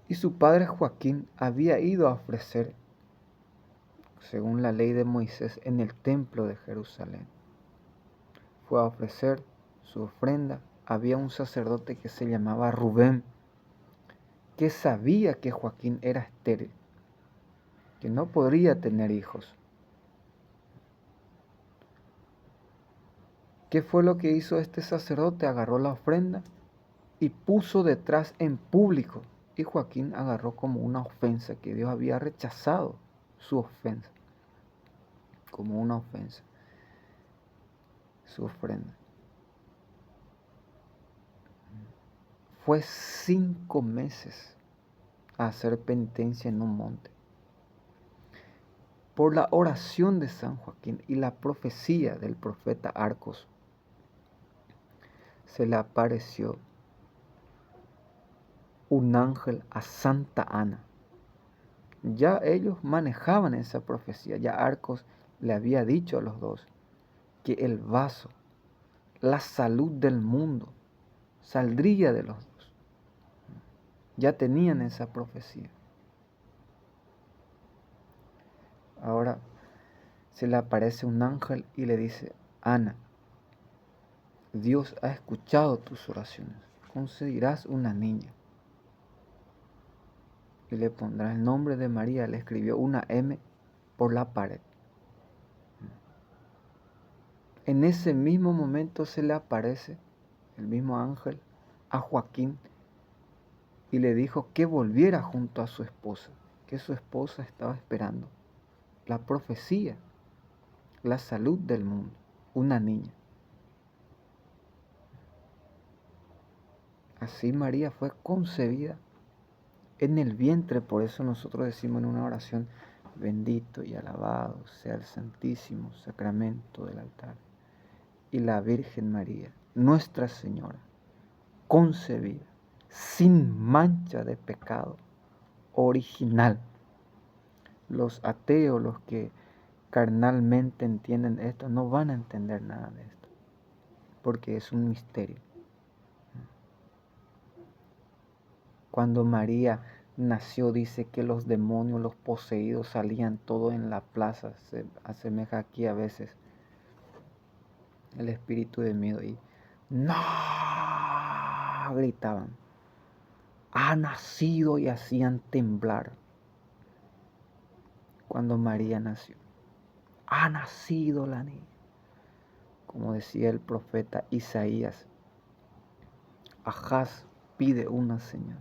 S1: Y su padre Joaquín había ido a ofrecer, según la ley de Moisés, en el templo de Jerusalén. Fue a ofrecer su ofrenda. Había un sacerdote que se llamaba Rubén, que sabía que Joaquín era estéril, que no podría tener hijos. ¿Qué fue lo que hizo este sacerdote? Agarró la ofrenda y puso detrás en público. Y Joaquín agarró como una ofensa, que Dios había rechazado su ofensa, como una ofensa, su ofrenda. Fue 5 meses a hacer penitencia en un monte. Por la oración de San Joaquín y la profecía del profeta Arcos, se le apareció un ángel a Santa Ana. Ya ellos manejaban esa profecía, ya Arcos le había dicho a los dos que el vaso, la salud del mundo, saldría de los dos. Ya tenían esa profecía. Ahora se le aparece un ángel y le dice, Ana, Dios ha escuchado tus oraciones, concederás una niña y le pondrás el nombre de María. Le escribió una M por la pared. En ese mismo momento se le aparece el mismo ángel a Joaquín y le dijo que volviera junto a su esposa, que su esposa estaba esperando la profecía, la salud del mundo, una niña. Así María fue concebida en el vientre. Por eso nosotros decimos en una oración, bendito y alabado sea el santísimo sacramento del altar. Y la Virgen María, Nuestra Señora, concebida sin mancha de pecado original. Los ateos, los que carnalmente entienden esto, no van a entender nada de esto, porque es un misterio. Cuando María nació, dice que los demonios, los poseídos salían todos en la plaza. Se asemeja aquí a veces el espíritu de miedo y ¡no! Gritaban. Ha nacido y hacían temblar. Cuando María nació. Ha nacido la niña. Como decía el profeta Isaías. Ahaz pide una señal.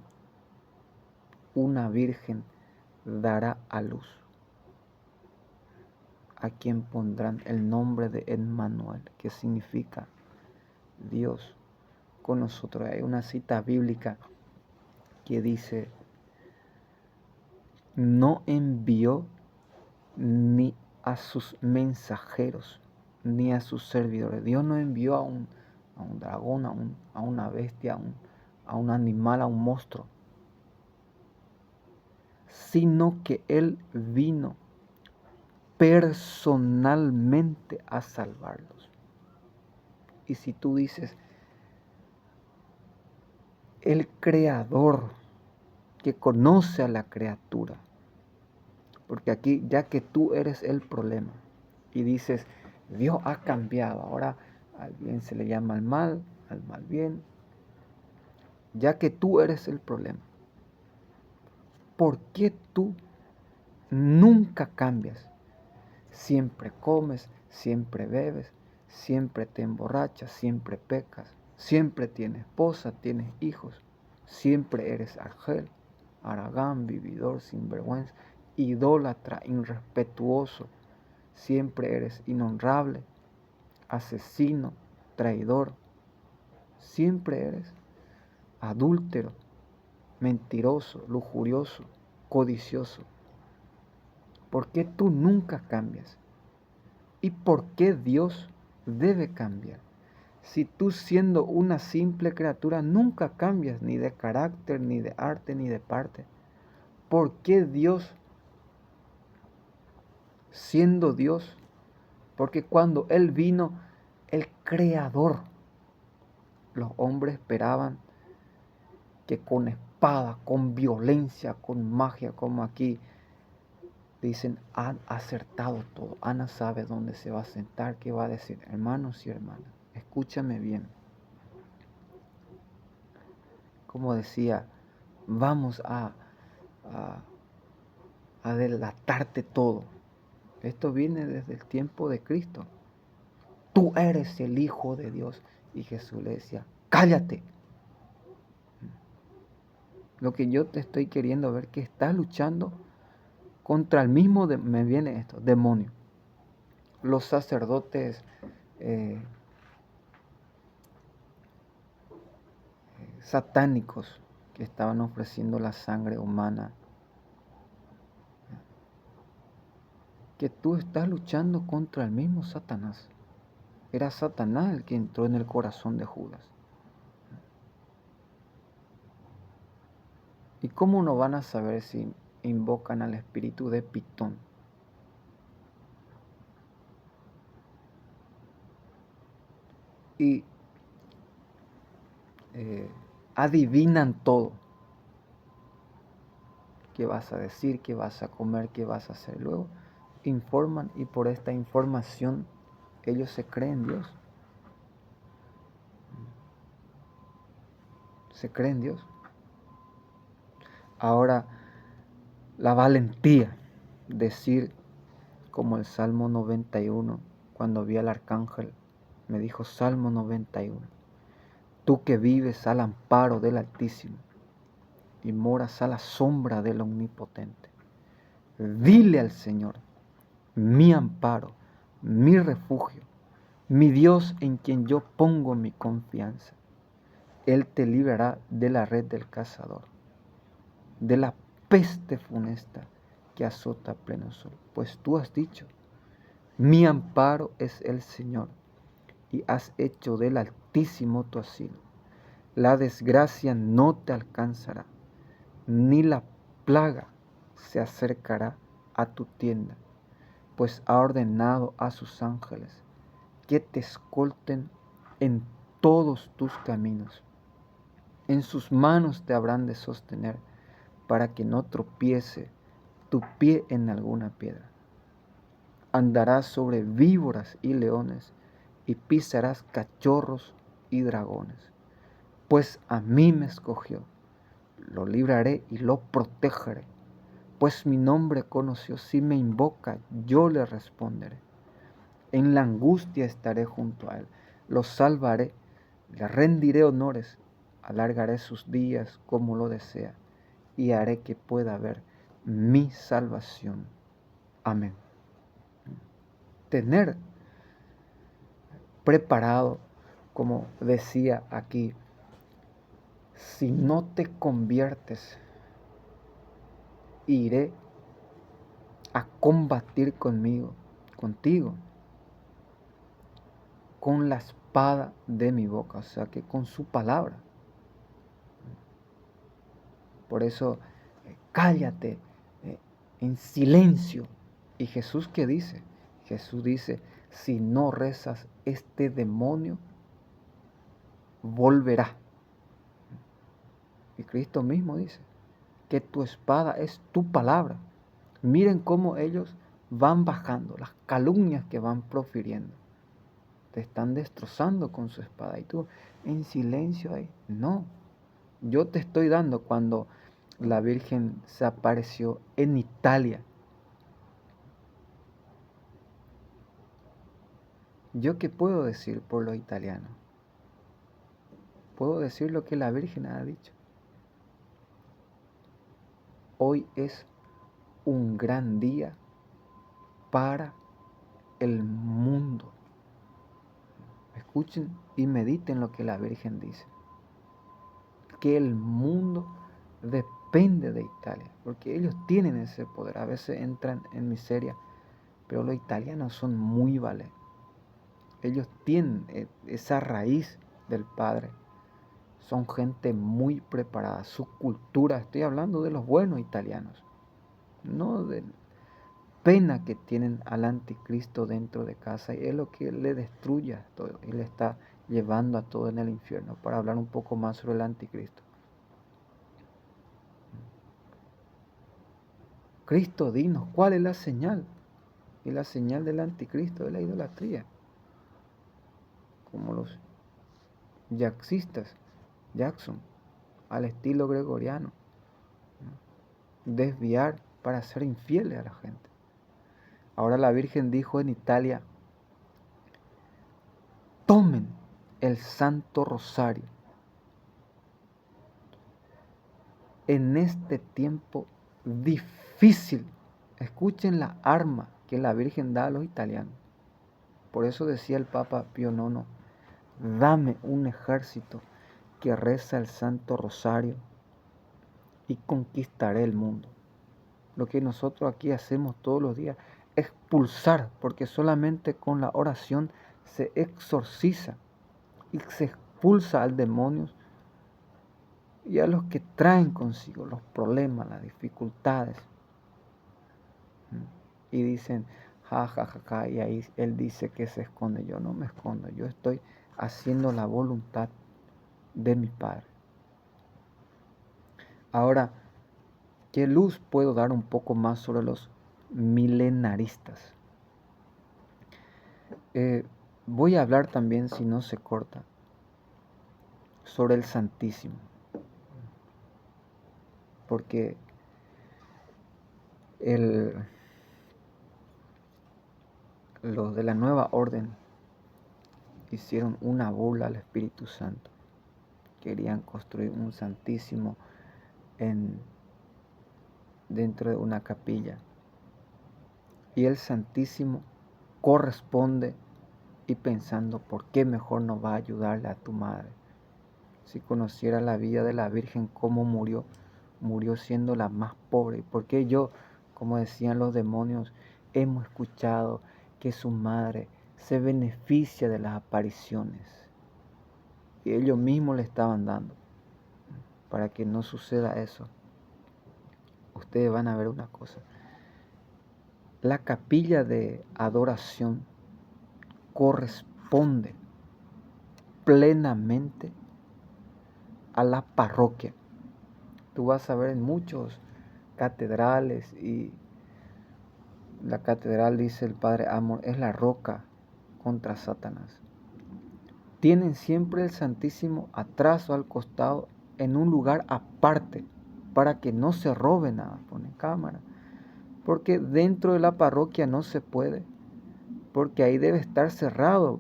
S1: Una virgen dará a luz, a quien pondrán el nombre de Emmanuel, que significa Dios con nosotros. Hay una cita bíblica que dice, no envió ni a sus mensajeros, ni a sus servidores. Dios no envió a un dragón, a una bestia, a un animal, a un monstruo, sino que Él vino personalmente a salvarlos. Y si tú dices, el Creador que conoce a la criatura, porque aquí ya que tú eres el problema y dices, Dios ha cambiado, ahora al bien se le llama al mal bien, ya que tú eres el problema, ¿por qué tú nunca cambias? Siempre comes, siempre bebes, siempre te emborrachas, siempre pecas, siempre tienes esposa, tienes hijos, siempre eres argel, haragán, vividor, sinvergüenza, idólatra, irrespetuoso, siempre eres inhonrable, asesino, traidor, siempre eres adúltero, mentiroso, lujurioso, codicioso. ¿Por qué tú nunca cambias? ¿Y por qué Dios debe cambiar? Si tú siendo una simple criatura nunca cambias ni de carácter, ni de arte, ni de parte, ¿por qué Dios, siendo Dios? Porque cuando Él vino, el Creador, los hombres esperaban que con espada, con violencia, con magia, como aquí dicen, han acertado todo. Ana sabe dónde se va a sentar, qué va a decir. Hermanos y hermanas, escúchame bien. Como decía, vamos a delatarte todo. Esto viene desde el tiempo de Cristo. Tú eres el Hijo de Dios. Y Jesús le decía, cállate. Lo que yo te estoy queriendo ver, que estás luchando contra el mismo, me viene esto, demonio. Los sacerdotes satánicos que estaban ofreciendo la sangre humana, que tú estás luchando contra el mismo Satanás. Era Satanás el que entró en el corazón de Judas. ¿Y cómo no van a saber si invocan al espíritu de Pitón? Y adivinan todo. ¿Qué vas a decir? ¿Qué vas a comer? ¿Qué vas a hacer? Luego informan y por esta información ellos se creen Dios. Se creen Dios. Ahora, la valentía, decir como el Salmo 91, cuando vi al arcángel, me dijo Salmo 91, tú que vives al amparo del Altísimo y moras a la sombra del Omnipotente, dile al Señor, mi amparo, mi refugio, mi Dios en quien yo pongo mi confianza. Él te librará de la red del cazador, de la peste funesta que azota a pleno sol. Pues tú has dicho, mi amparo es el Señor, y has hecho del Altísimo tu asilo. La desgracia no te alcanzará, ni la plaga se acercará a tu tienda. pues ha ordenado a sus ángeles que te escolten en todos tus caminos. En sus manos te habrán de sostener para que no tropiece tu pie en alguna piedra. Andarás sobre víboras y leones y pisarás cachorros y dragones. Pues a mí me escogió, lo libraré y lo protegeré. Pues mi nombre conoció, si me invoca, yo le responderé. En la angustia estaré junto a él, lo salvaré, le rendiré honores, alargaré sus días como lo desea y haré que pueda ver mi salvación. Amén. Tener preparado, como decía aquí, si no te conviertes, iré a combatir contigo, con la espada de mi boca, o sea que con su palabra. Por eso, cállate en silencio. ¿Y Jesús qué dice? Jesús dice, si no rezas, este demonio volverá. Y Cristo mismo dice que tu espada es tu palabra. Miren cómo ellos van bajando, las calumnias que van profiriendo. Te están destrozando con su espada. Y tú en silencio ahí. No, yo te estoy dando cuando la Virgen se apareció en Italia. ¿Yo qué puedo decir por los italianos? Puedo decir lo que la Virgen ha dicho. Hoy es un gran día para el mundo. Escuchen y mediten lo que la Virgen dice. Que el mundo depende de Italia, porque ellos tienen ese poder. A veces entran en miseria, pero los italianos son muy valientes. Ellos tienen esa raíz del Padre. Son gente muy preparada. Su cultura, estoy hablando de los buenos italianos, no de pena que tienen al anticristo dentro de casa, y es lo que le destruye a todo y le está llevando a todo en el infierno. Para hablar un poco más sobre el anticristo, Cristo, dinos cuál es la señal. Y la señal del anticristo es la idolatría, como los Jackson, al estilo gregoriano, desviar para ser infieles a la gente. Ahora la Virgen dijo en Italia, tomen el Santo Rosario en este tiempo difícil. Escuchen la arma que la Virgen da a los italianos. Por eso decía el Papa Pío IX, dame un ejército que reza el Santo Rosario y conquistaré el mundo. Lo que nosotros aquí hacemos todos los días, expulsar, porque solamente con la oración se exorciza y se expulsa al demonio y a los que traen consigo los problemas, las dificultades. Y dicen, ja, ja, ja, ja, y ahí él dice que se esconde. Yo no me escondo, yo estoy haciendo la voluntad de mi Padre. Ahora, ¿qué luz puedo dar un poco más sobre los milenaristas? Voy a hablar también, si no se corta, sobre el Santísimo. Porque los de la nueva orden hicieron una burla al Espíritu Santo. Querían construir un Santísimo dentro de una capilla. Y el Santísimo corresponde, y pensando, ¿por qué mejor no va a ayudarle a tu madre? Si conociera la vida de la Virgen, cómo murió siendo la más pobre. Porque yo, como decían los demonios, hemos escuchado que su madre se beneficia de las apariciones. Y ellos mismos le estaban dando. Para que no suceda eso, ustedes van a ver una cosa. La capilla de adoración corresponde plenamente a la parroquia. Tú vas a ver en muchos catedrales, y la catedral, dice el padre Amor, es la roca contra Satanás. Tienen siempre el Santísimo atrás o al costado, en un lugar aparte, para que no se robe nada. Ponen cámara, porque dentro de la parroquia no se puede, porque ahí debe estar cerrado,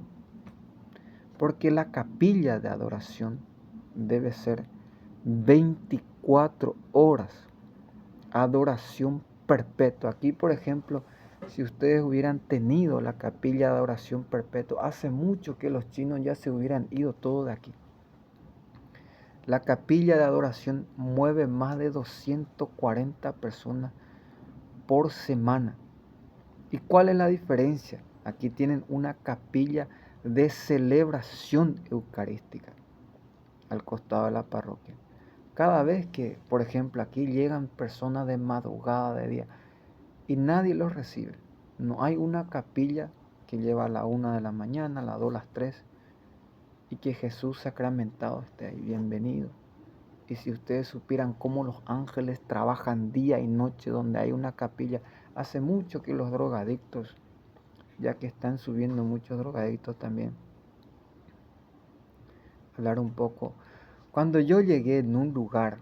S1: porque la capilla de adoración debe ser 24 horas, adoración perpetua. Aquí, por ejemplo, si ustedes hubieran tenido la capilla de adoración perpetua, hace mucho que los chinos ya se hubieran ido todos de aquí. La capilla de adoración mueve más de 240 personas por semana. ¿Y cuál es la diferencia? Aquí tienen una capilla de celebración eucarística al costado de la parroquia. Cada vez que, por ejemplo, aquí llegan personas de madrugada, de día, y nadie los recibe. No hay una capilla que lleva a la 1 de la mañana, a las 2, a las 3, y que Jesús sacramentado esté ahí. Bienvenido. Y si ustedes supieran cómo los ángeles trabajan día y noche donde hay una capilla, hace mucho que los drogadictos, ya que están subiendo muchos drogadictos también, hablar un poco. Cuando yo llegué en un lugar,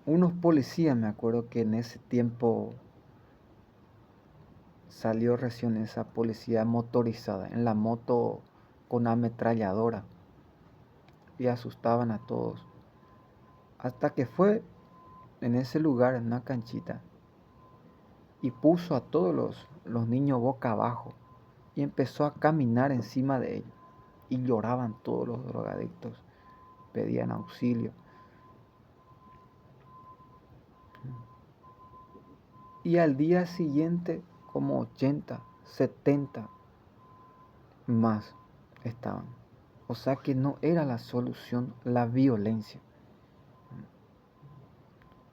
S1: unos policías, me acuerdo que en ese tiempo salió recién esa policía motorizada, en la moto con ametralladora, y asustaban a todos. Hasta que fue en ese lugar, en una canchita, y puso a todos los niños boca abajo, y empezó a caminar encima de ellos, y lloraban todos los drogadictos, pedían auxilio. Y al día siguiente, como 80, 70 más estaban. O sea que no era la solución la violencia.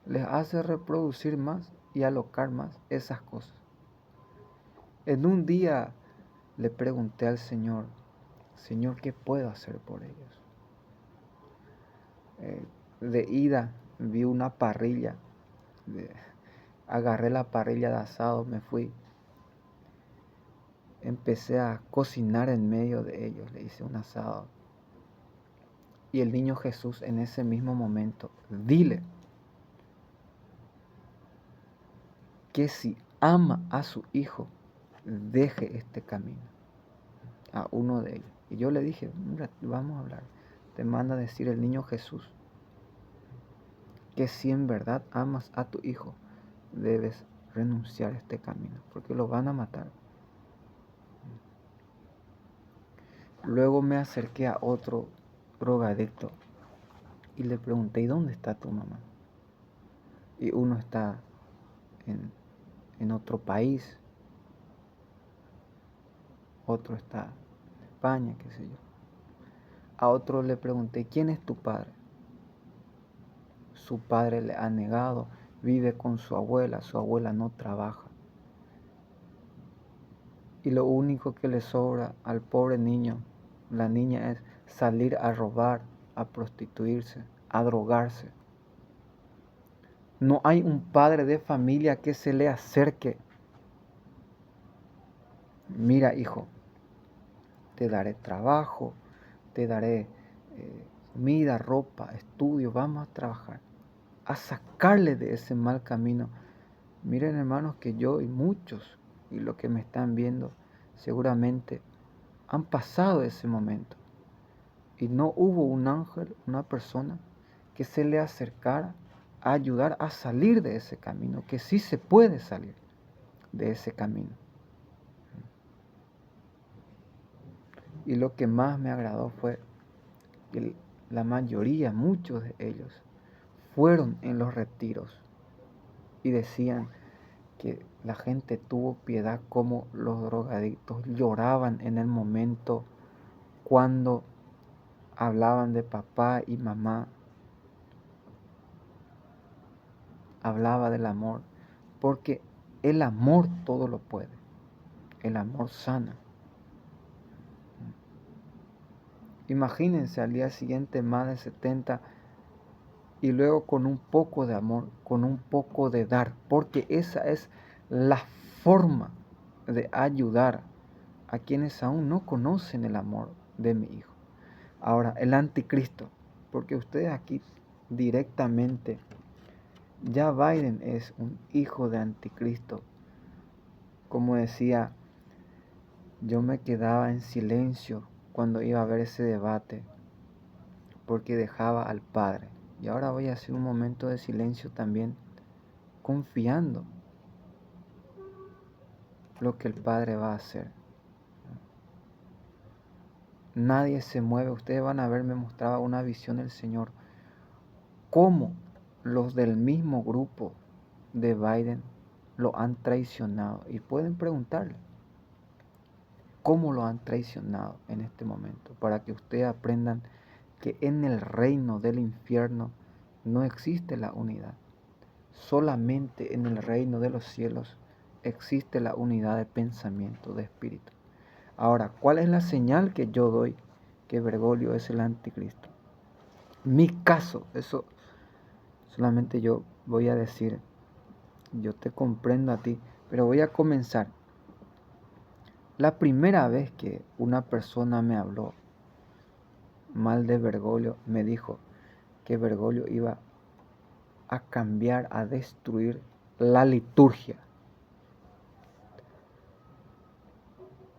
S1: Les hace reproducir más y alocar más esas cosas. En un día le pregunté al Señor, Señor, ¿qué puedo hacer por ellos? De ida vi una parrilla, agarré la parrilla de asado, me fui, empecé a cocinar en medio de ellos, le hice un asado. Y el niño Jesús en ese mismo momento, dile que si ama a su hijo, deje este camino, a uno de ellos. Y yo le dije, mira, vamos a hablar. Te manda a decir el niño Jesús que si en verdad amas a tu hijo, debes renunciar a este camino, porque lo van a matar. Luego me acerqué a otro drogadicto y le pregunté, ¿y dónde está tu mamá? Y uno está en otro país, otro está en España, qué sé yo. A otro le pregunté, ¿quién es tu padre? Su padre le ha negado, vive con su abuela no trabaja. Y lo único que le sobra al pobre niño, la niña, es salir a robar, a prostituirse, a drogarse. No hay un padre de familia que se le acerque. Mira, hijo, te daré trabajo, te daré comida, ropa, estudio, vamos a trabajar, a sacarle de ese mal camino. Miren, hermanos, que yo y muchos, y los que me están viendo, seguramente han pasado ese momento. Y no hubo un ángel, una persona que se le acercara a ayudar a salir de ese camino, que sí se puede salir de ese camino. Y lo que más me agradó fue que la mayoría, muchos de ellos, fueron en los retiros y decían que la gente tuvo piedad, como los drogadictos lloraban en el momento cuando hablaban de papá y mamá. hablaba del amor, porque el amor todo lo puede, el amor sana. Imagínense al día siguiente más de 70 y luego con un poco de amor, con un poco de dar, porque esa es la forma de ayudar a quienes aún no conocen el amor de mi hijo. Ahora, el anticristo, porque ustedes aquí directamente, ya Biden es un hijo de anticristo. Como decía, yo me quedaba en silencio cuando iba a ver ese debate, porque dejaba al Padre. Y ahora voy a hacer un momento de silencio también, confiando lo que el Padre va a hacer. Nadie se mueve. Ustedes van a ver, me mostraba una visión del Señor, cómo los del mismo grupo de Biden lo han traicionado. Y pueden preguntarle cómo lo han traicionado en este momento, para que ustedes aprendan que en el reino del infierno no existe la unidad. Solamente en el reino de los cielos existe la unidad de pensamiento, de espíritu. Ahora, ¿cuál es la señal que yo doy que Bergoglio es el anticristo? Mi caso, eso solamente yo voy a decir, yo te comprendo a ti, pero voy a comenzar. La primera vez que una persona me habló mal de Bergoglio, me dijo que Bergoglio iba a cambiar, a destruir la liturgia.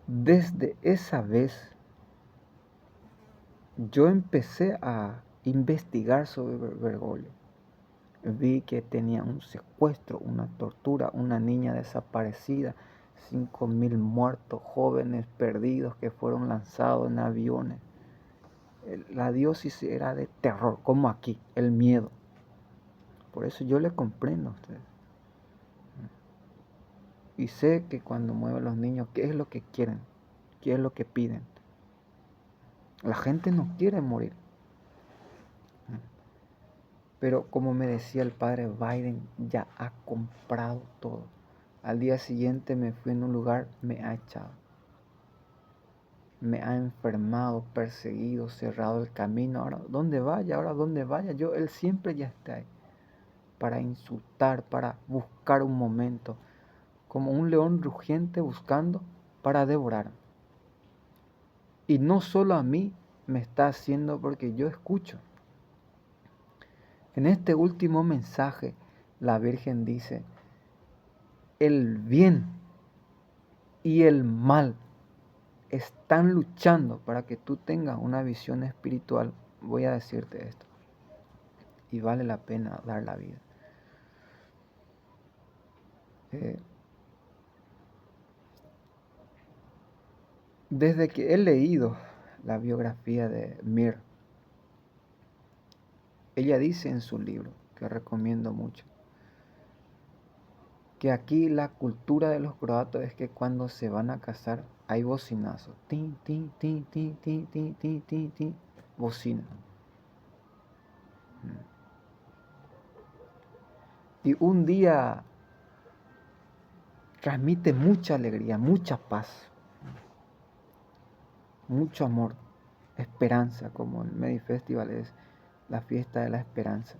S1: Desde esa vez yo empecé a investigar sobre Bergoglio. Vi que tenía un secuestro, una tortura, una niña desaparecida, 5.000 muertos, jóvenes perdidos que fueron lanzados en aviones. La diócesis era de terror, como aquí, el miedo. Por eso yo le comprendo a ustedes. Y sé que cuando mueven los niños, ¿qué es lo que quieren? ¿Qué es lo que piden? La gente no quiere morir. Pero como me decía el padre, Biden ya ha comprado todo. Al día siguiente me fui en un lugar, me ha echado. Me ha enfermado, perseguido, cerrado el camino. Ahora, ahora donde vaya, él siempre ya está ahí. Para insultar, para buscar un momento. Como un león rugiente buscando para devorar. Y no solo a mí me está haciendo, porque yo escucho. En este último mensaje, la Virgen dice, el bien y el mal están luchando para que tú tengas una visión espiritual. Voy a decirte esto. Y vale la pena dar la vida. Desde que he leído la biografía de Mir, ella dice en su libro, que recomiendo mucho, que aquí la cultura de los croatas es que cuando se van a casar hay bocinazos. Tin, tin, tin, tin, tin, tin, tin, tin, tin, bocina. Y un día transmite mucha alegría, mucha paz, mucho amor, esperanza, como el Medi Festival es la fiesta de la esperanza.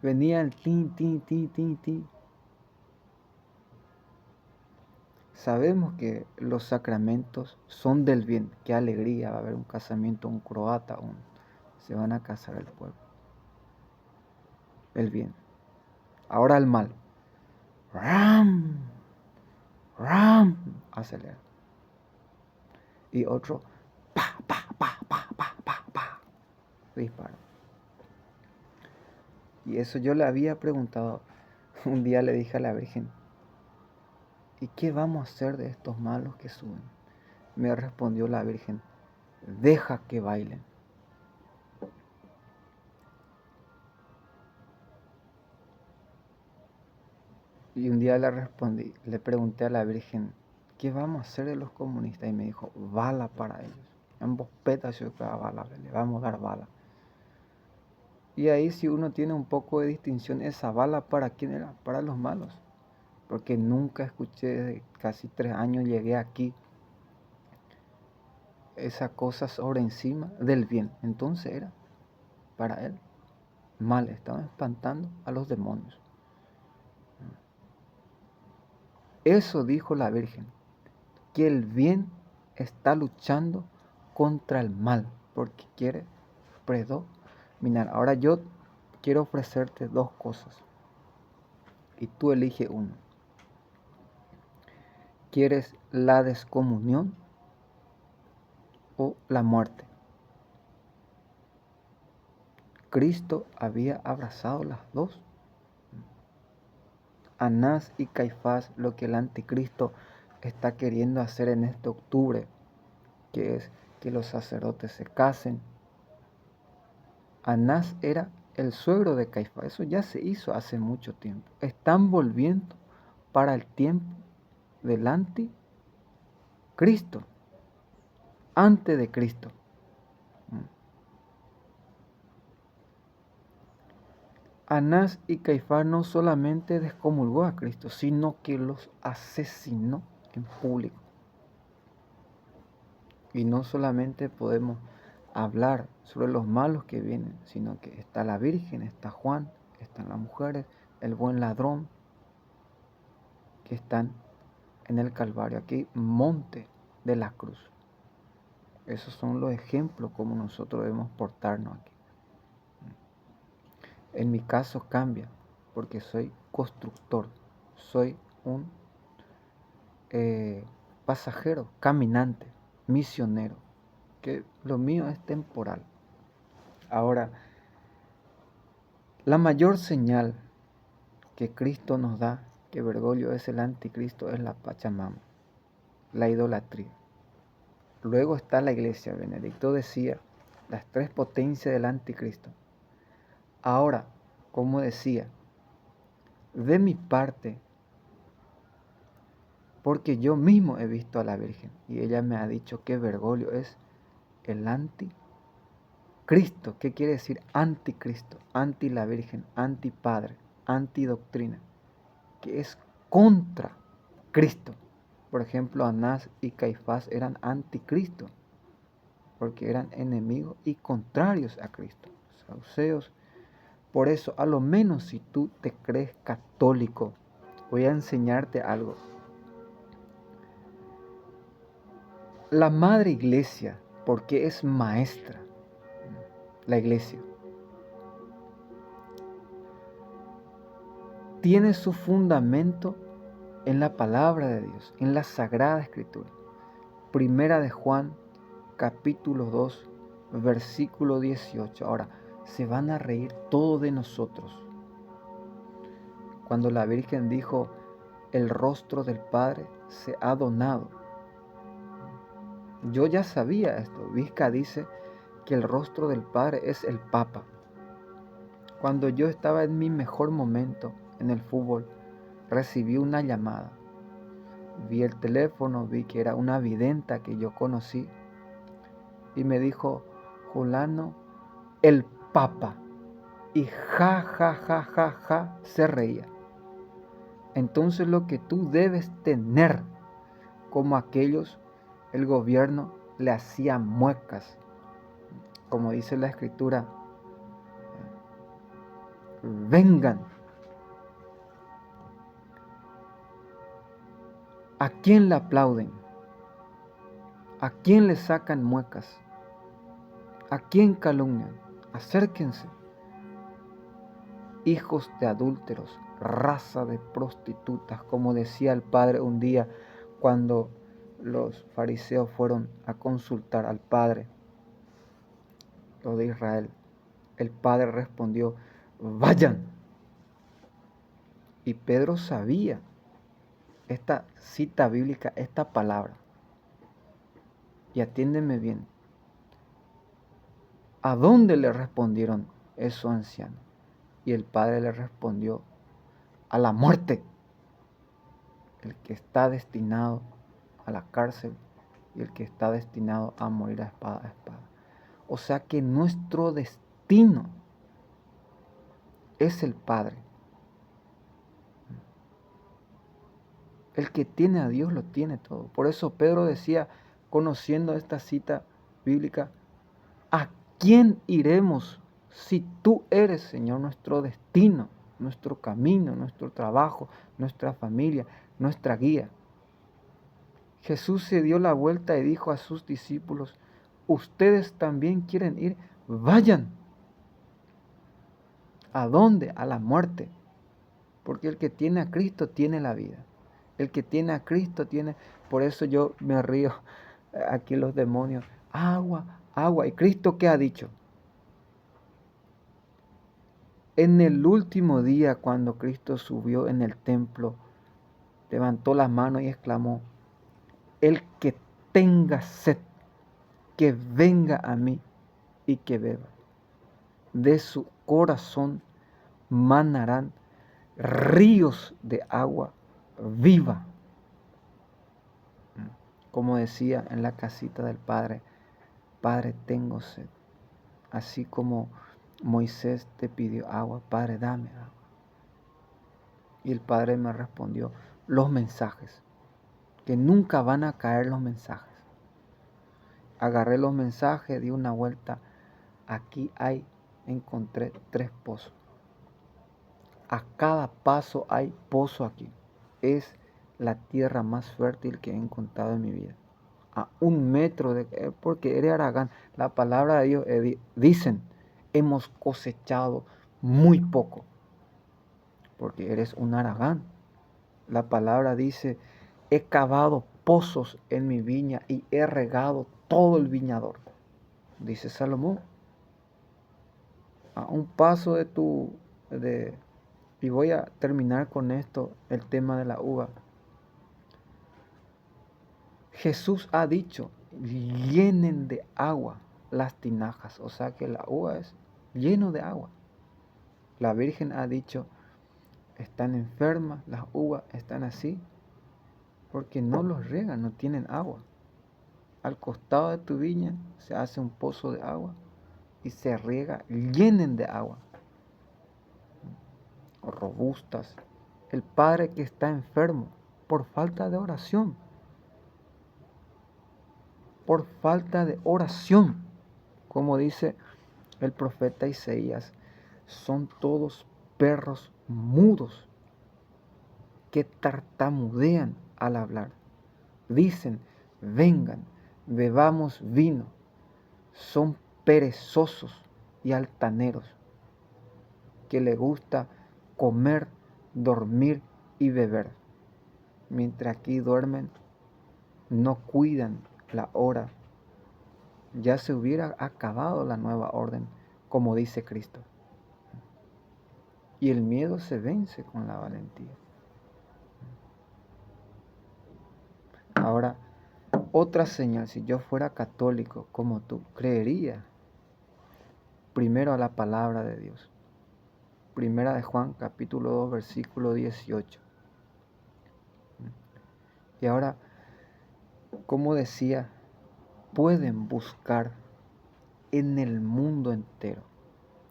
S1: Venía el tin, tin, tin, tin, tin. Sabemos que los sacramentos son del bien. Qué alegría, va a haber un casamiento, un croata, se van a casar el pueblo. El bien. Ahora el mal. ¡Ram! ¡Ram! Acelera. Y otro. ¡Pa, pa, pa, pa, pa, pa, pa! Disparo. Y eso yo le había preguntado. Un día le dije a la Virgen, ¿y qué vamos a hacer de estos malos que suben? Me respondió la Virgen, deja que bailen. Y un día le respondí, le pregunté a la Virgen, ¿qué vamos a hacer de los comunistas? Y me dijo, bala para ellos. En bospeta se va bala, le vamos a dar bala. Y ahí si uno tiene un poco de distinción, esa bala para quién era, para los malos. Porque nunca escuché, desde casi 3 años llegué aquí, esa cosa sobre encima del bien. Entonces era para él mal, estaba espantando a los demonios. Eso dijo la Virgen, que el bien está luchando contra el mal, porque quiere predominar. Ahora yo quiero ofrecerte dos cosas, y tú elige uno. ¿Quieres la descomunión o la muerte? Cristo había abrazado las dos. Anás y Caifás, lo que el anticristo está queriendo hacer en este octubre, que es que los sacerdotes se casen. Anás era el suegro de Caifás, eso ya se hizo hace mucho tiempo. Están volviendo para el tiempo del anticristo, antes de Cristo. Anás y Caifás no solamente descomulgó a Cristo, sino que los asesinó en público. Y no solamente podemos hablar sobre los malos que vienen, sino que está la Virgen, está Juan, están las mujeres, el buen ladrón, que están en el Calvario, aquí monte de la cruz. Esos son los ejemplos como nosotros debemos portarnos aquí. En mi caso cambia, porque soy constructor, soy un pasajero, caminante, misionero, que lo mío es temporal. Ahora, la mayor señal que Cristo nos da, que Bergoglio es el anticristo, es la Pachamama, la idolatría. Luego está la iglesia. Benedicto decía, las tres potencias del anticristo. Ahora, como decía, de mi parte, porque yo mismo he visto a la Virgen y ella me ha dicho que Bergoglio es el anticristo. ¿Qué quiere decir anticristo? Anti la Virgen, anti Padre, anti doctrina, que es contra Cristo. Por ejemplo, Anás y Caifás eran anticristo, porque eran enemigos y contrarios a Cristo. Saduceos. Por eso, a lo menos si tú te crees católico, voy a enseñarte algo. La Madre Iglesia, porque es maestra, la Iglesia, tiene su fundamento en la palabra de Dios, en la Sagrada Escritura. Primera de Juan, capítulo 2, versículo 18. Ahora, se van a reír todos de nosotros. Cuando la Virgen dijo, el rostro del Padre se ha donado. Yo ya sabía esto. Vizca dice que el rostro del Padre es el Papa. Cuando yo estaba en mi mejor momento en el fútbol, recibí una llamada. Vi el teléfono, vi que era una videnta que yo conocí y me dijo, Julano, el Papa. Y ja, ja, ja, ja, ja, se reía. Entonces lo que tú debes tener, como aquellos, el gobierno le hacía muecas, como dice la Escritura, vengan. ¿A quién le aplauden? ¿A quién le sacan muecas? ¿A quién calumnian? Acérquense. Hijos de adúlteros, raza de prostitutas, como decía el Padre un día cuando los fariseos fueron a consultar al Padre, los de Israel. El Padre respondió, vayan. Y Pedro sabía esta cita bíblica, esta palabra. Y atiéndeme bien. ¿A dónde le respondieron esos ancianos? Y el Padre le respondió, a la muerte. El que está destinado a la cárcel y el que está destinado a morir a espada. O sea que nuestro destino es el Padre. El que tiene a Dios lo tiene todo. Por eso Pedro decía, conociendo esta cita bíblica, ¿a quién iremos si tú eres, Señor, nuestro destino, nuestro camino, nuestro trabajo, nuestra familia, nuestra guía? Jesús se dio la vuelta y dijo a sus discípulos, ¿ustedes también quieren ir? Vayan. ¿A dónde? A la muerte. Porque el que tiene a Cristo tiene la vida. El que tiene a Cristo tiene... Por eso yo me río aquí los demonios. Agua, agua. ¿Y Cristo qué ha dicho? En el último día, cuando Cristo subió en el templo, levantó las manos y exclamó, el que tenga sed, que venga a mí y que beba. De su corazón manarán ríos de agua viva. Como decía en la casita del Padre, Padre, tengo sed. Así como Moisés te pidió agua, Padre, dame agua. Y el Padre me respondió, los mensajes, que nunca van a caer los mensajes. Agarré los mensajes, di una vuelta. Aquí encontré 3 pozos. A cada paso hay pozo aquí. Es la tierra más fértil que he encontrado en mi vida. A 1 metro de... Porque eres Aragán. La palabra de Dios dicen, hemos cosechado muy poco. Porque eres un Aragán. La palabra dice, he cavado pozos en mi viña y he regado todo el viñador. Dice Salomón. A un paso y voy a terminar con esto, el tema de la uva. Jesús ha dicho, llenen de agua las tinajas, o sea que la uva es lleno de agua. La Virgen ha dicho, están enfermas, las uvas están así, porque no los riegan, no tienen agua. Al costado de tu viña se hace un pozo de agua y se riega, llenen de agua. Robustas. El padre que está enfermo por falta de oración. Por falta de oración. Como dice el profeta Isaías, son todos perros mudos que tartamudean al hablar. Dicen, vengan, bebamos vino. Son perezosos y altaneros que les gusta comer, dormir y beber. Mientras aquí duermen, no cuidan la hora. Ya se hubiera acabado la nueva orden, como dice Cristo. Y el miedo se vence con la valentía. Ahora, otra señal, si yo fuera católico como tú, creería primero a la palabra de Dios. Primera de Juan, capítulo 2, versículo 18. Y ahora, como decía, pueden buscar en el mundo entero.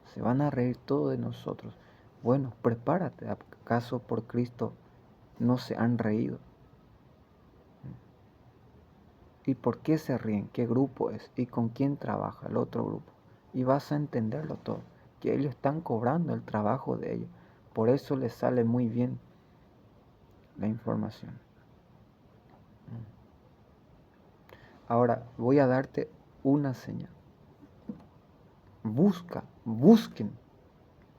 S1: Se van a reír todos de nosotros. Bueno, prepárate, ¿acaso por Cristo no se han reído? ¿Y por qué se ríen? ¿Qué grupo es? ¿Y con quién trabaja el otro grupo? Y vas a entenderlo todo, que ellos están cobrando el trabajo de ellos. Por eso les sale muy bien la información. Ahora voy a darte una señal. Busquen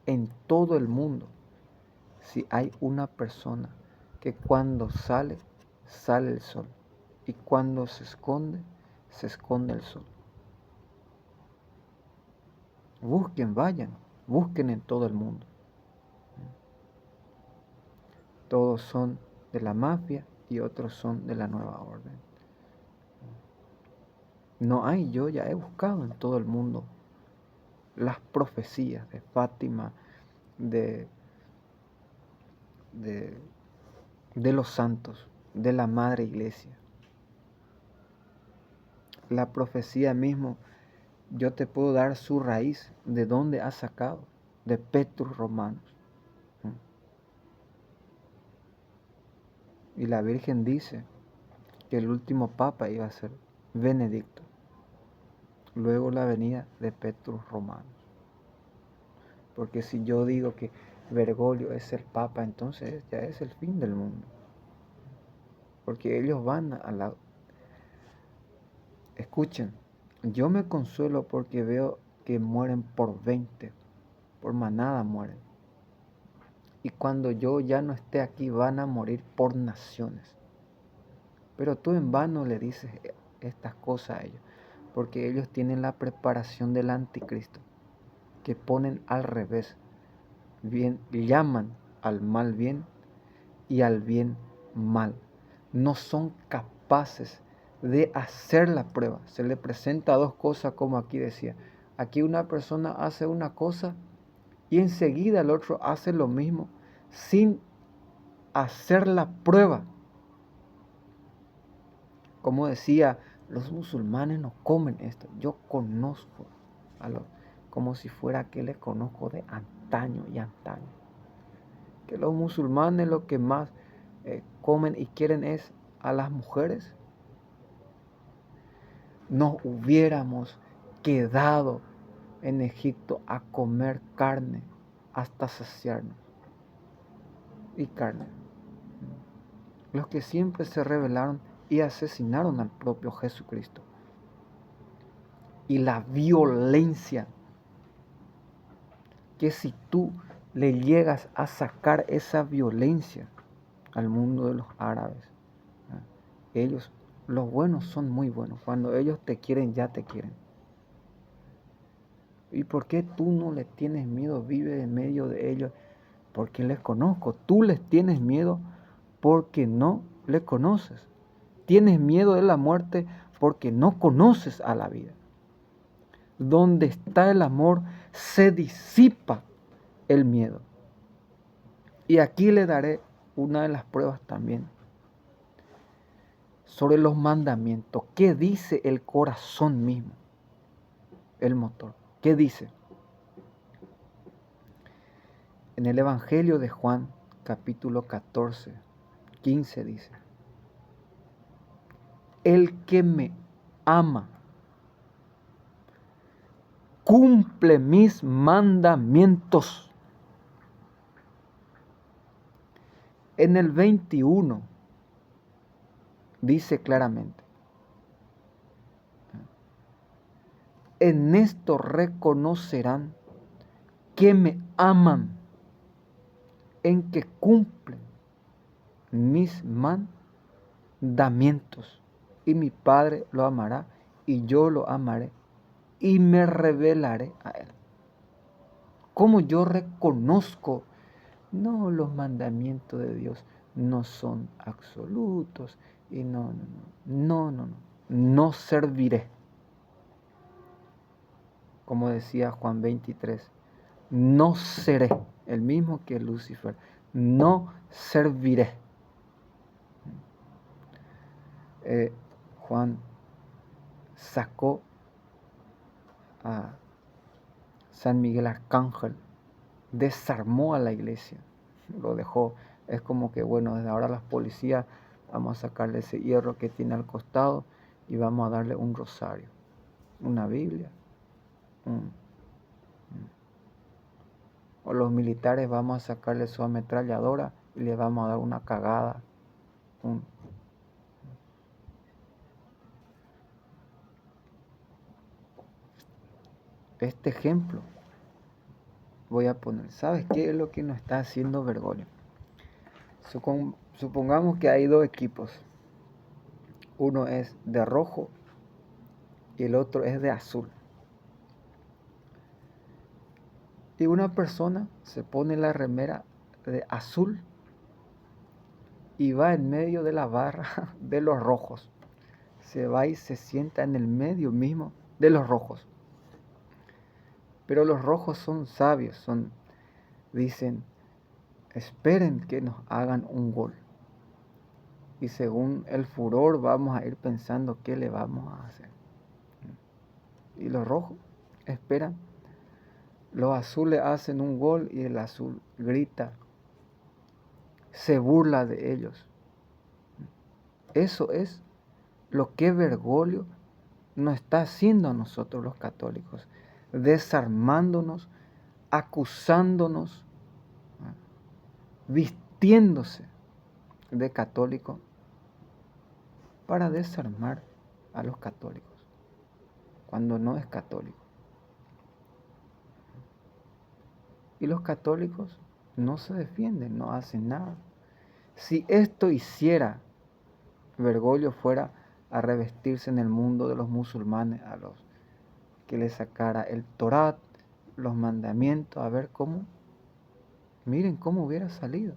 S1: en todo el mundo si hay una persona que cuando sale, sale el sol. Y cuando se esconde el sol. Vayan, busquen en todo el mundo. Todos son de la mafia y otros son de la nueva orden. No hay, yo ya he buscado en todo el mundo las profecías de Fátima, de los santos, de la Madre Iglesia. La profecía mismo, yo te puedo dar su raíz, de dónde ha sacado. de Petrus Romanos. Y la Virgen dice que el último papa iba a ser Benedicto. Luego la venida de Petrus Romanos. Porque si yo digo que Bergoglio es el papa, entonces ya es el fin del mundo. Porque ellos van a la... Escuchen, yo me consuelo porque veo que mueren por 20, por manada mueren. Y cuando yo ya no esté aquí van a morir por naciones. Pero tú en vano le dices estas cosas a ellos, porque ellos tienen la preparación del anticristo, que ponen al revés, bien, llaman al mal bien y al bien mal. No son capaces de hacer la prueba. Se le presenta dos cosas, como aquí decía. Aquí una persona hace una cosa y enseguida el otro hace lo mismo sin hacer la prueba. Como decía, los musulmanes no comen esto. Yo conozco como si fuera que les conozco de antaño y antaño. Que los musulmanes lo que más comen y quieren es a las mujeres. Nos hubiéramos quedado en Egipto a comer carne hasta saciarnos. Y carne. Los que siempre se rebelaron y asesinaron al propio Jesucristo. Y la violencia, que si tú le llegas a sacar esa violencia al mundo de los árabes, ellos, los buenos son muy buenos. Cuando ellos te quieren, ya te quieren. ¿Y por qué tú no les tienes miedo? Vive en medio de ellos. Porque les conozco. Tú les tienes miedo porque no les conoces. Tienes miedo de la muerte porque no conoces a la vida. Donde está el amor, se disipa el miedo. Y aquí le daré una de las pruebas también sobre los mandamientos. ¿Qué dice el corazón mismo? El motor. ¿Qué dice? En el Evangelio de Juan, capítulo 14, 15 dice: el que me ama cumple mis mandamientos. En el 21 dice claramente: en esto reconocerán que me aman, en que cumplen mis mandamientos. Y mi Padre lo amará, y yo lo amaré, y me revelaré a él. ¿Cómo yo reconozco? No, los mandamientos de Dios no son absolutos. Y no serviré. Como decía Juan 23, no seré, el mismo que Lucifer, no serviré. Juan sacó a San Miguel Arcángel, desarmó a la iglesia, lo dejó. Es como que, bueno, desde ahora las policías vamos a sacarle ese hierro que tiene al costado y vamos a darle un rosario, una Biblia. O los militares vamos a sacarle su ametralladora y le vamos a dar una cagada. Este ejemplo voy a poner. ¿Sabes qué es lo que nos está haciendo Bergoglio? Supongamos que hay dos equipos. Uno es de rojo y el otro es de azul. Y una persona se pone la remera de azul y va en medio de la barra de los rojos. Se va y se sienta en el medio mismo de los rojos. Pero los rojos son sabios, dicen, esperen que nos hagan un gol. Y según el furor vamos a ir pensando qué le vamos a hacer. Y los rojos esperan Los azules hacen un gol y el azul grita, se burla de ellos. Eso es lo que Bergoglio nos está haciendo a nosotros los católicos, desarmándonos, acusándonos, vistiéndose de católico para desarmar a los católicos, cuando no es católico. Y los católicos no se defienden, no hacen nada. Si esto hiciera Bergoglio, fuera a revestirse en el mundo de los musulmanes, a los que le sacara el Torat, los mandamientos, a ver cómo, miren cómo hubiera salido.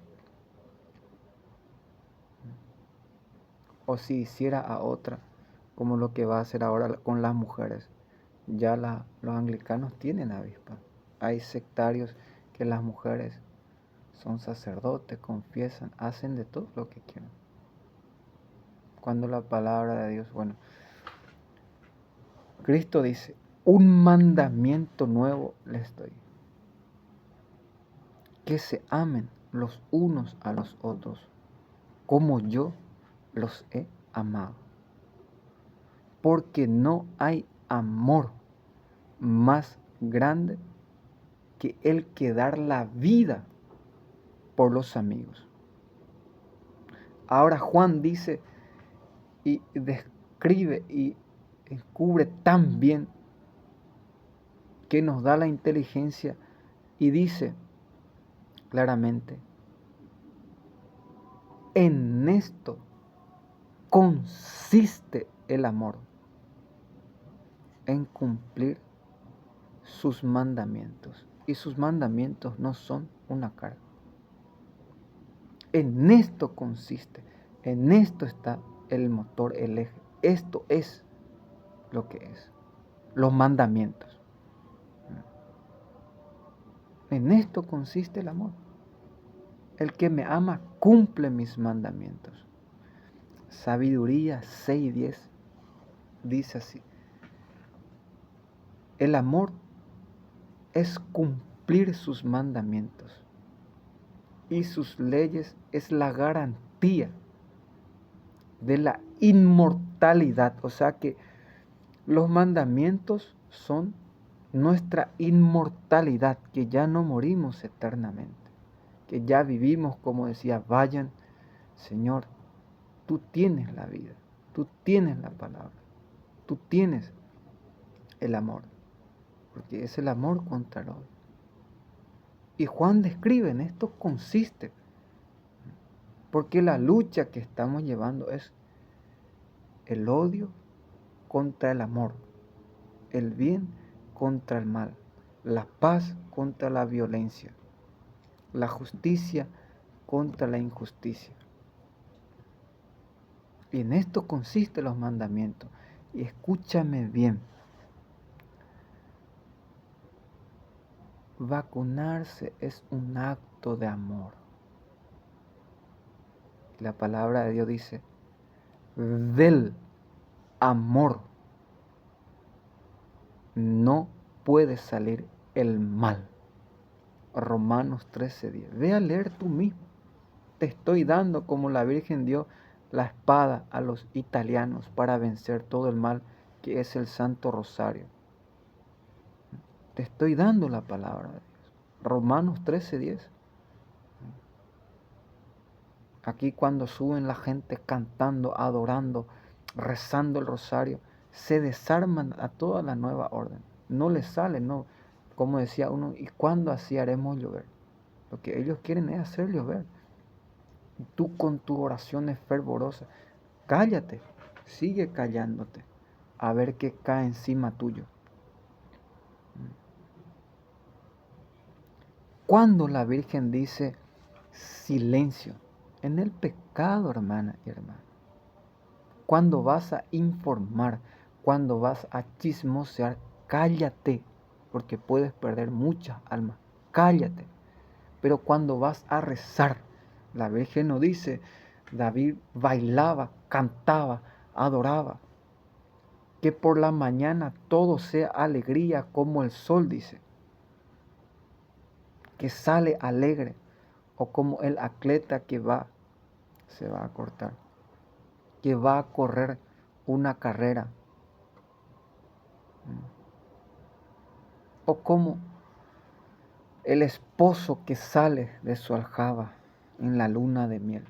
S1: O si hiciera a otra, como lo que va a hacer ahora con las mujeres. Ya los anglicanos tienen avispa. Hay sectarios que las mujeres son sacerdotes, confiesan, hacen de todo lo que quieran. Cuando la palabra de Dios, bueno, Cristo dice, un mandamiento nuevo les doy. Que se amen los unos a los otros, como yo los he amado. Porque no hay amor más grande que el que dar la vida por los amigos. Ahora Juan dice y describe y cubre tan bien que nos da la inteligencia y dice claramente, en esto consiste el amor, en cumplir sus mandamientos. Y sus mandamientos no son una carga. En esto consiste, en esto está el motor, el eje. Esto es lo que es, los mandamientos. En esto consiste el amor. El que me ama cumple mis mandamientos. Sabiduría 6:10 dice así: el amor es cumplir sus mandamientos y sus leyes es la garantía de la inmortalidad. O sea que los mandamientos son nuestra inmortalidad, que ya no morimos eternamente, que ya vivimos, como decía, vayan, Señor, tú tienes la vida, tú tienes la palabra, tú tienes el amor, porque es el amor contra el odio. Y Juan describe, en esto consiste, porque la lucha que estamos llevando es el odio contra el amor, el bien contra el mal, la paz contra la violencia, la justicia contra la injusticia. Y en esto consisten los mandamientos. Y escúchame bien, vacunarse es un acto de amor. La palabra de Dios dice, del amor no puede salir el mal. Romanos 13:10. Ve a leer tú mismo. Te estoy dando, como la Virgen dio la espada a los italianos para vencer todo el mal, que es el Santo Rosario. Te estoy dando la palabra de Dios. Romanos 13:10. Aquí cuando suben la gente cantando, adorando, rezando el rosario, se desarman a toda la nueva orden. No les sale, no. Como decía uno, ¿y cuándo así haremos llover? Lo que ellos quieren es hacer llover. Y tú con tus oraciones fervorosas, cállate, sigue callándote, a ver qué cae encima tuyo. Cuando la Virgen dice silencio, en el pecado, hermana y hermano, cuando vas a informar, cuando vas a chismosear, cállate, porque puedes perder muchas almas, cállate. Pero cuando vas a rezar, la Virgen no dice, David bailaba, cantaba, adoraba, que por la mañana todo sea alegría como el sol, dice. que sale alegre, o como el atleta que se va a cortar, que va a correr una carrera, o como el esposo que sale de su aljaba en la luna de miel.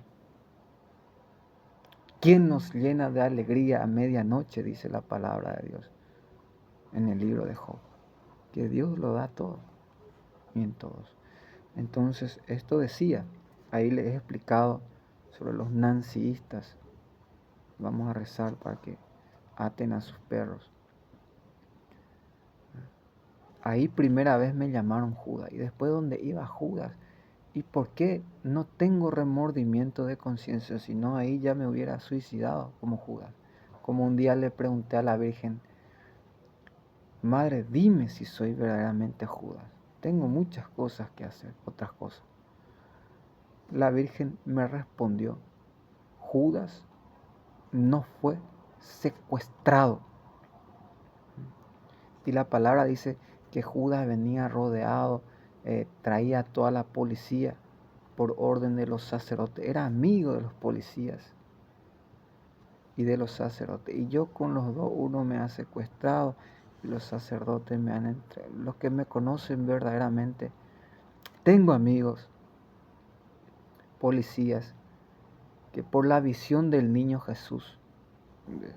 S1: ¿Quién nos llena de alegría a medianoche? Dice la palabra de Dios en el libro de Job. Que Dios lo da todo y en todos. Entonces, esto decía, ahí les he explicado sobre los nancyistas. Vamos a rezar para que aten a sus perros. Ahí primera vez me llamaron Judas. Y después, ¿dónde iba Judas? ¿Y por qué no tengo remordimiento de conciencia? Si no, ahí ya me hubiera suicidado como Judas. Como un día le pregunté a la Virgen: Madre, dime si soy verdaderamente Judas. Tengo muchas cosas que hacer, otras cosas. La Virgen me respondió: Judas no fue secuestrado. Y la palabra dice que Judas venía rodeado, traía a toda la policía por orden de los sacerdotes. Era amigo de los policías y de los sacerdotes. Y yo con los dos, uno me ha secuestrado y los sacerdotes me han entregado. Los que me conocen verdaderamente, tengo amigos, policías, que por la visión del niño Jesús, de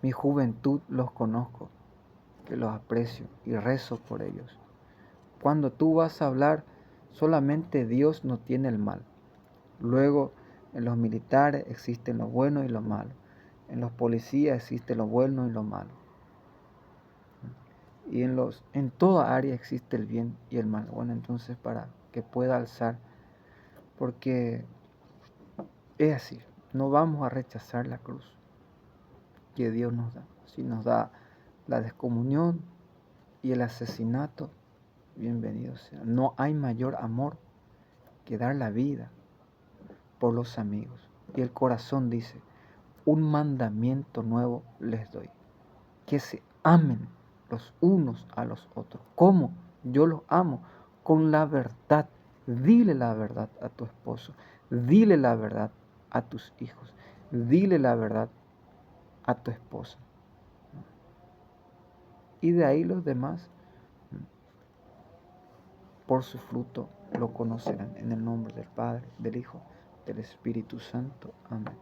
S1: mi juventud, los conozco, que los aprecio y rezo por ellos. Cuando tú vas a hablar, solamente Dios no tiene el mal. Luego, en los militares existen lo bueno y lo malo. En los policías existe lo bueno y lo malo. Y en toda área existe el bien y el mal. Bueno, entonces para que pueda alzar, porque es así, no vamos a rechazar la cruz que Dios nos da. Si nos da la descomunión y el asesinato, bienvenido sea. No hay mayor amor que dar la vida por los amigos. Y el corazón dice: un mandamiento nuevo les doy, que se amen los unos a los otros. ¿Cómo? Yo los amo con la verdad. Dile la verdad a tu esposo, dile la verdad a tus hijos, dile la verdad a tu esposa. Y de ahí los demás, por su fruto lo conocerán. En el nombre del Padre, del Hijo, del Espíritu Santo. Amén.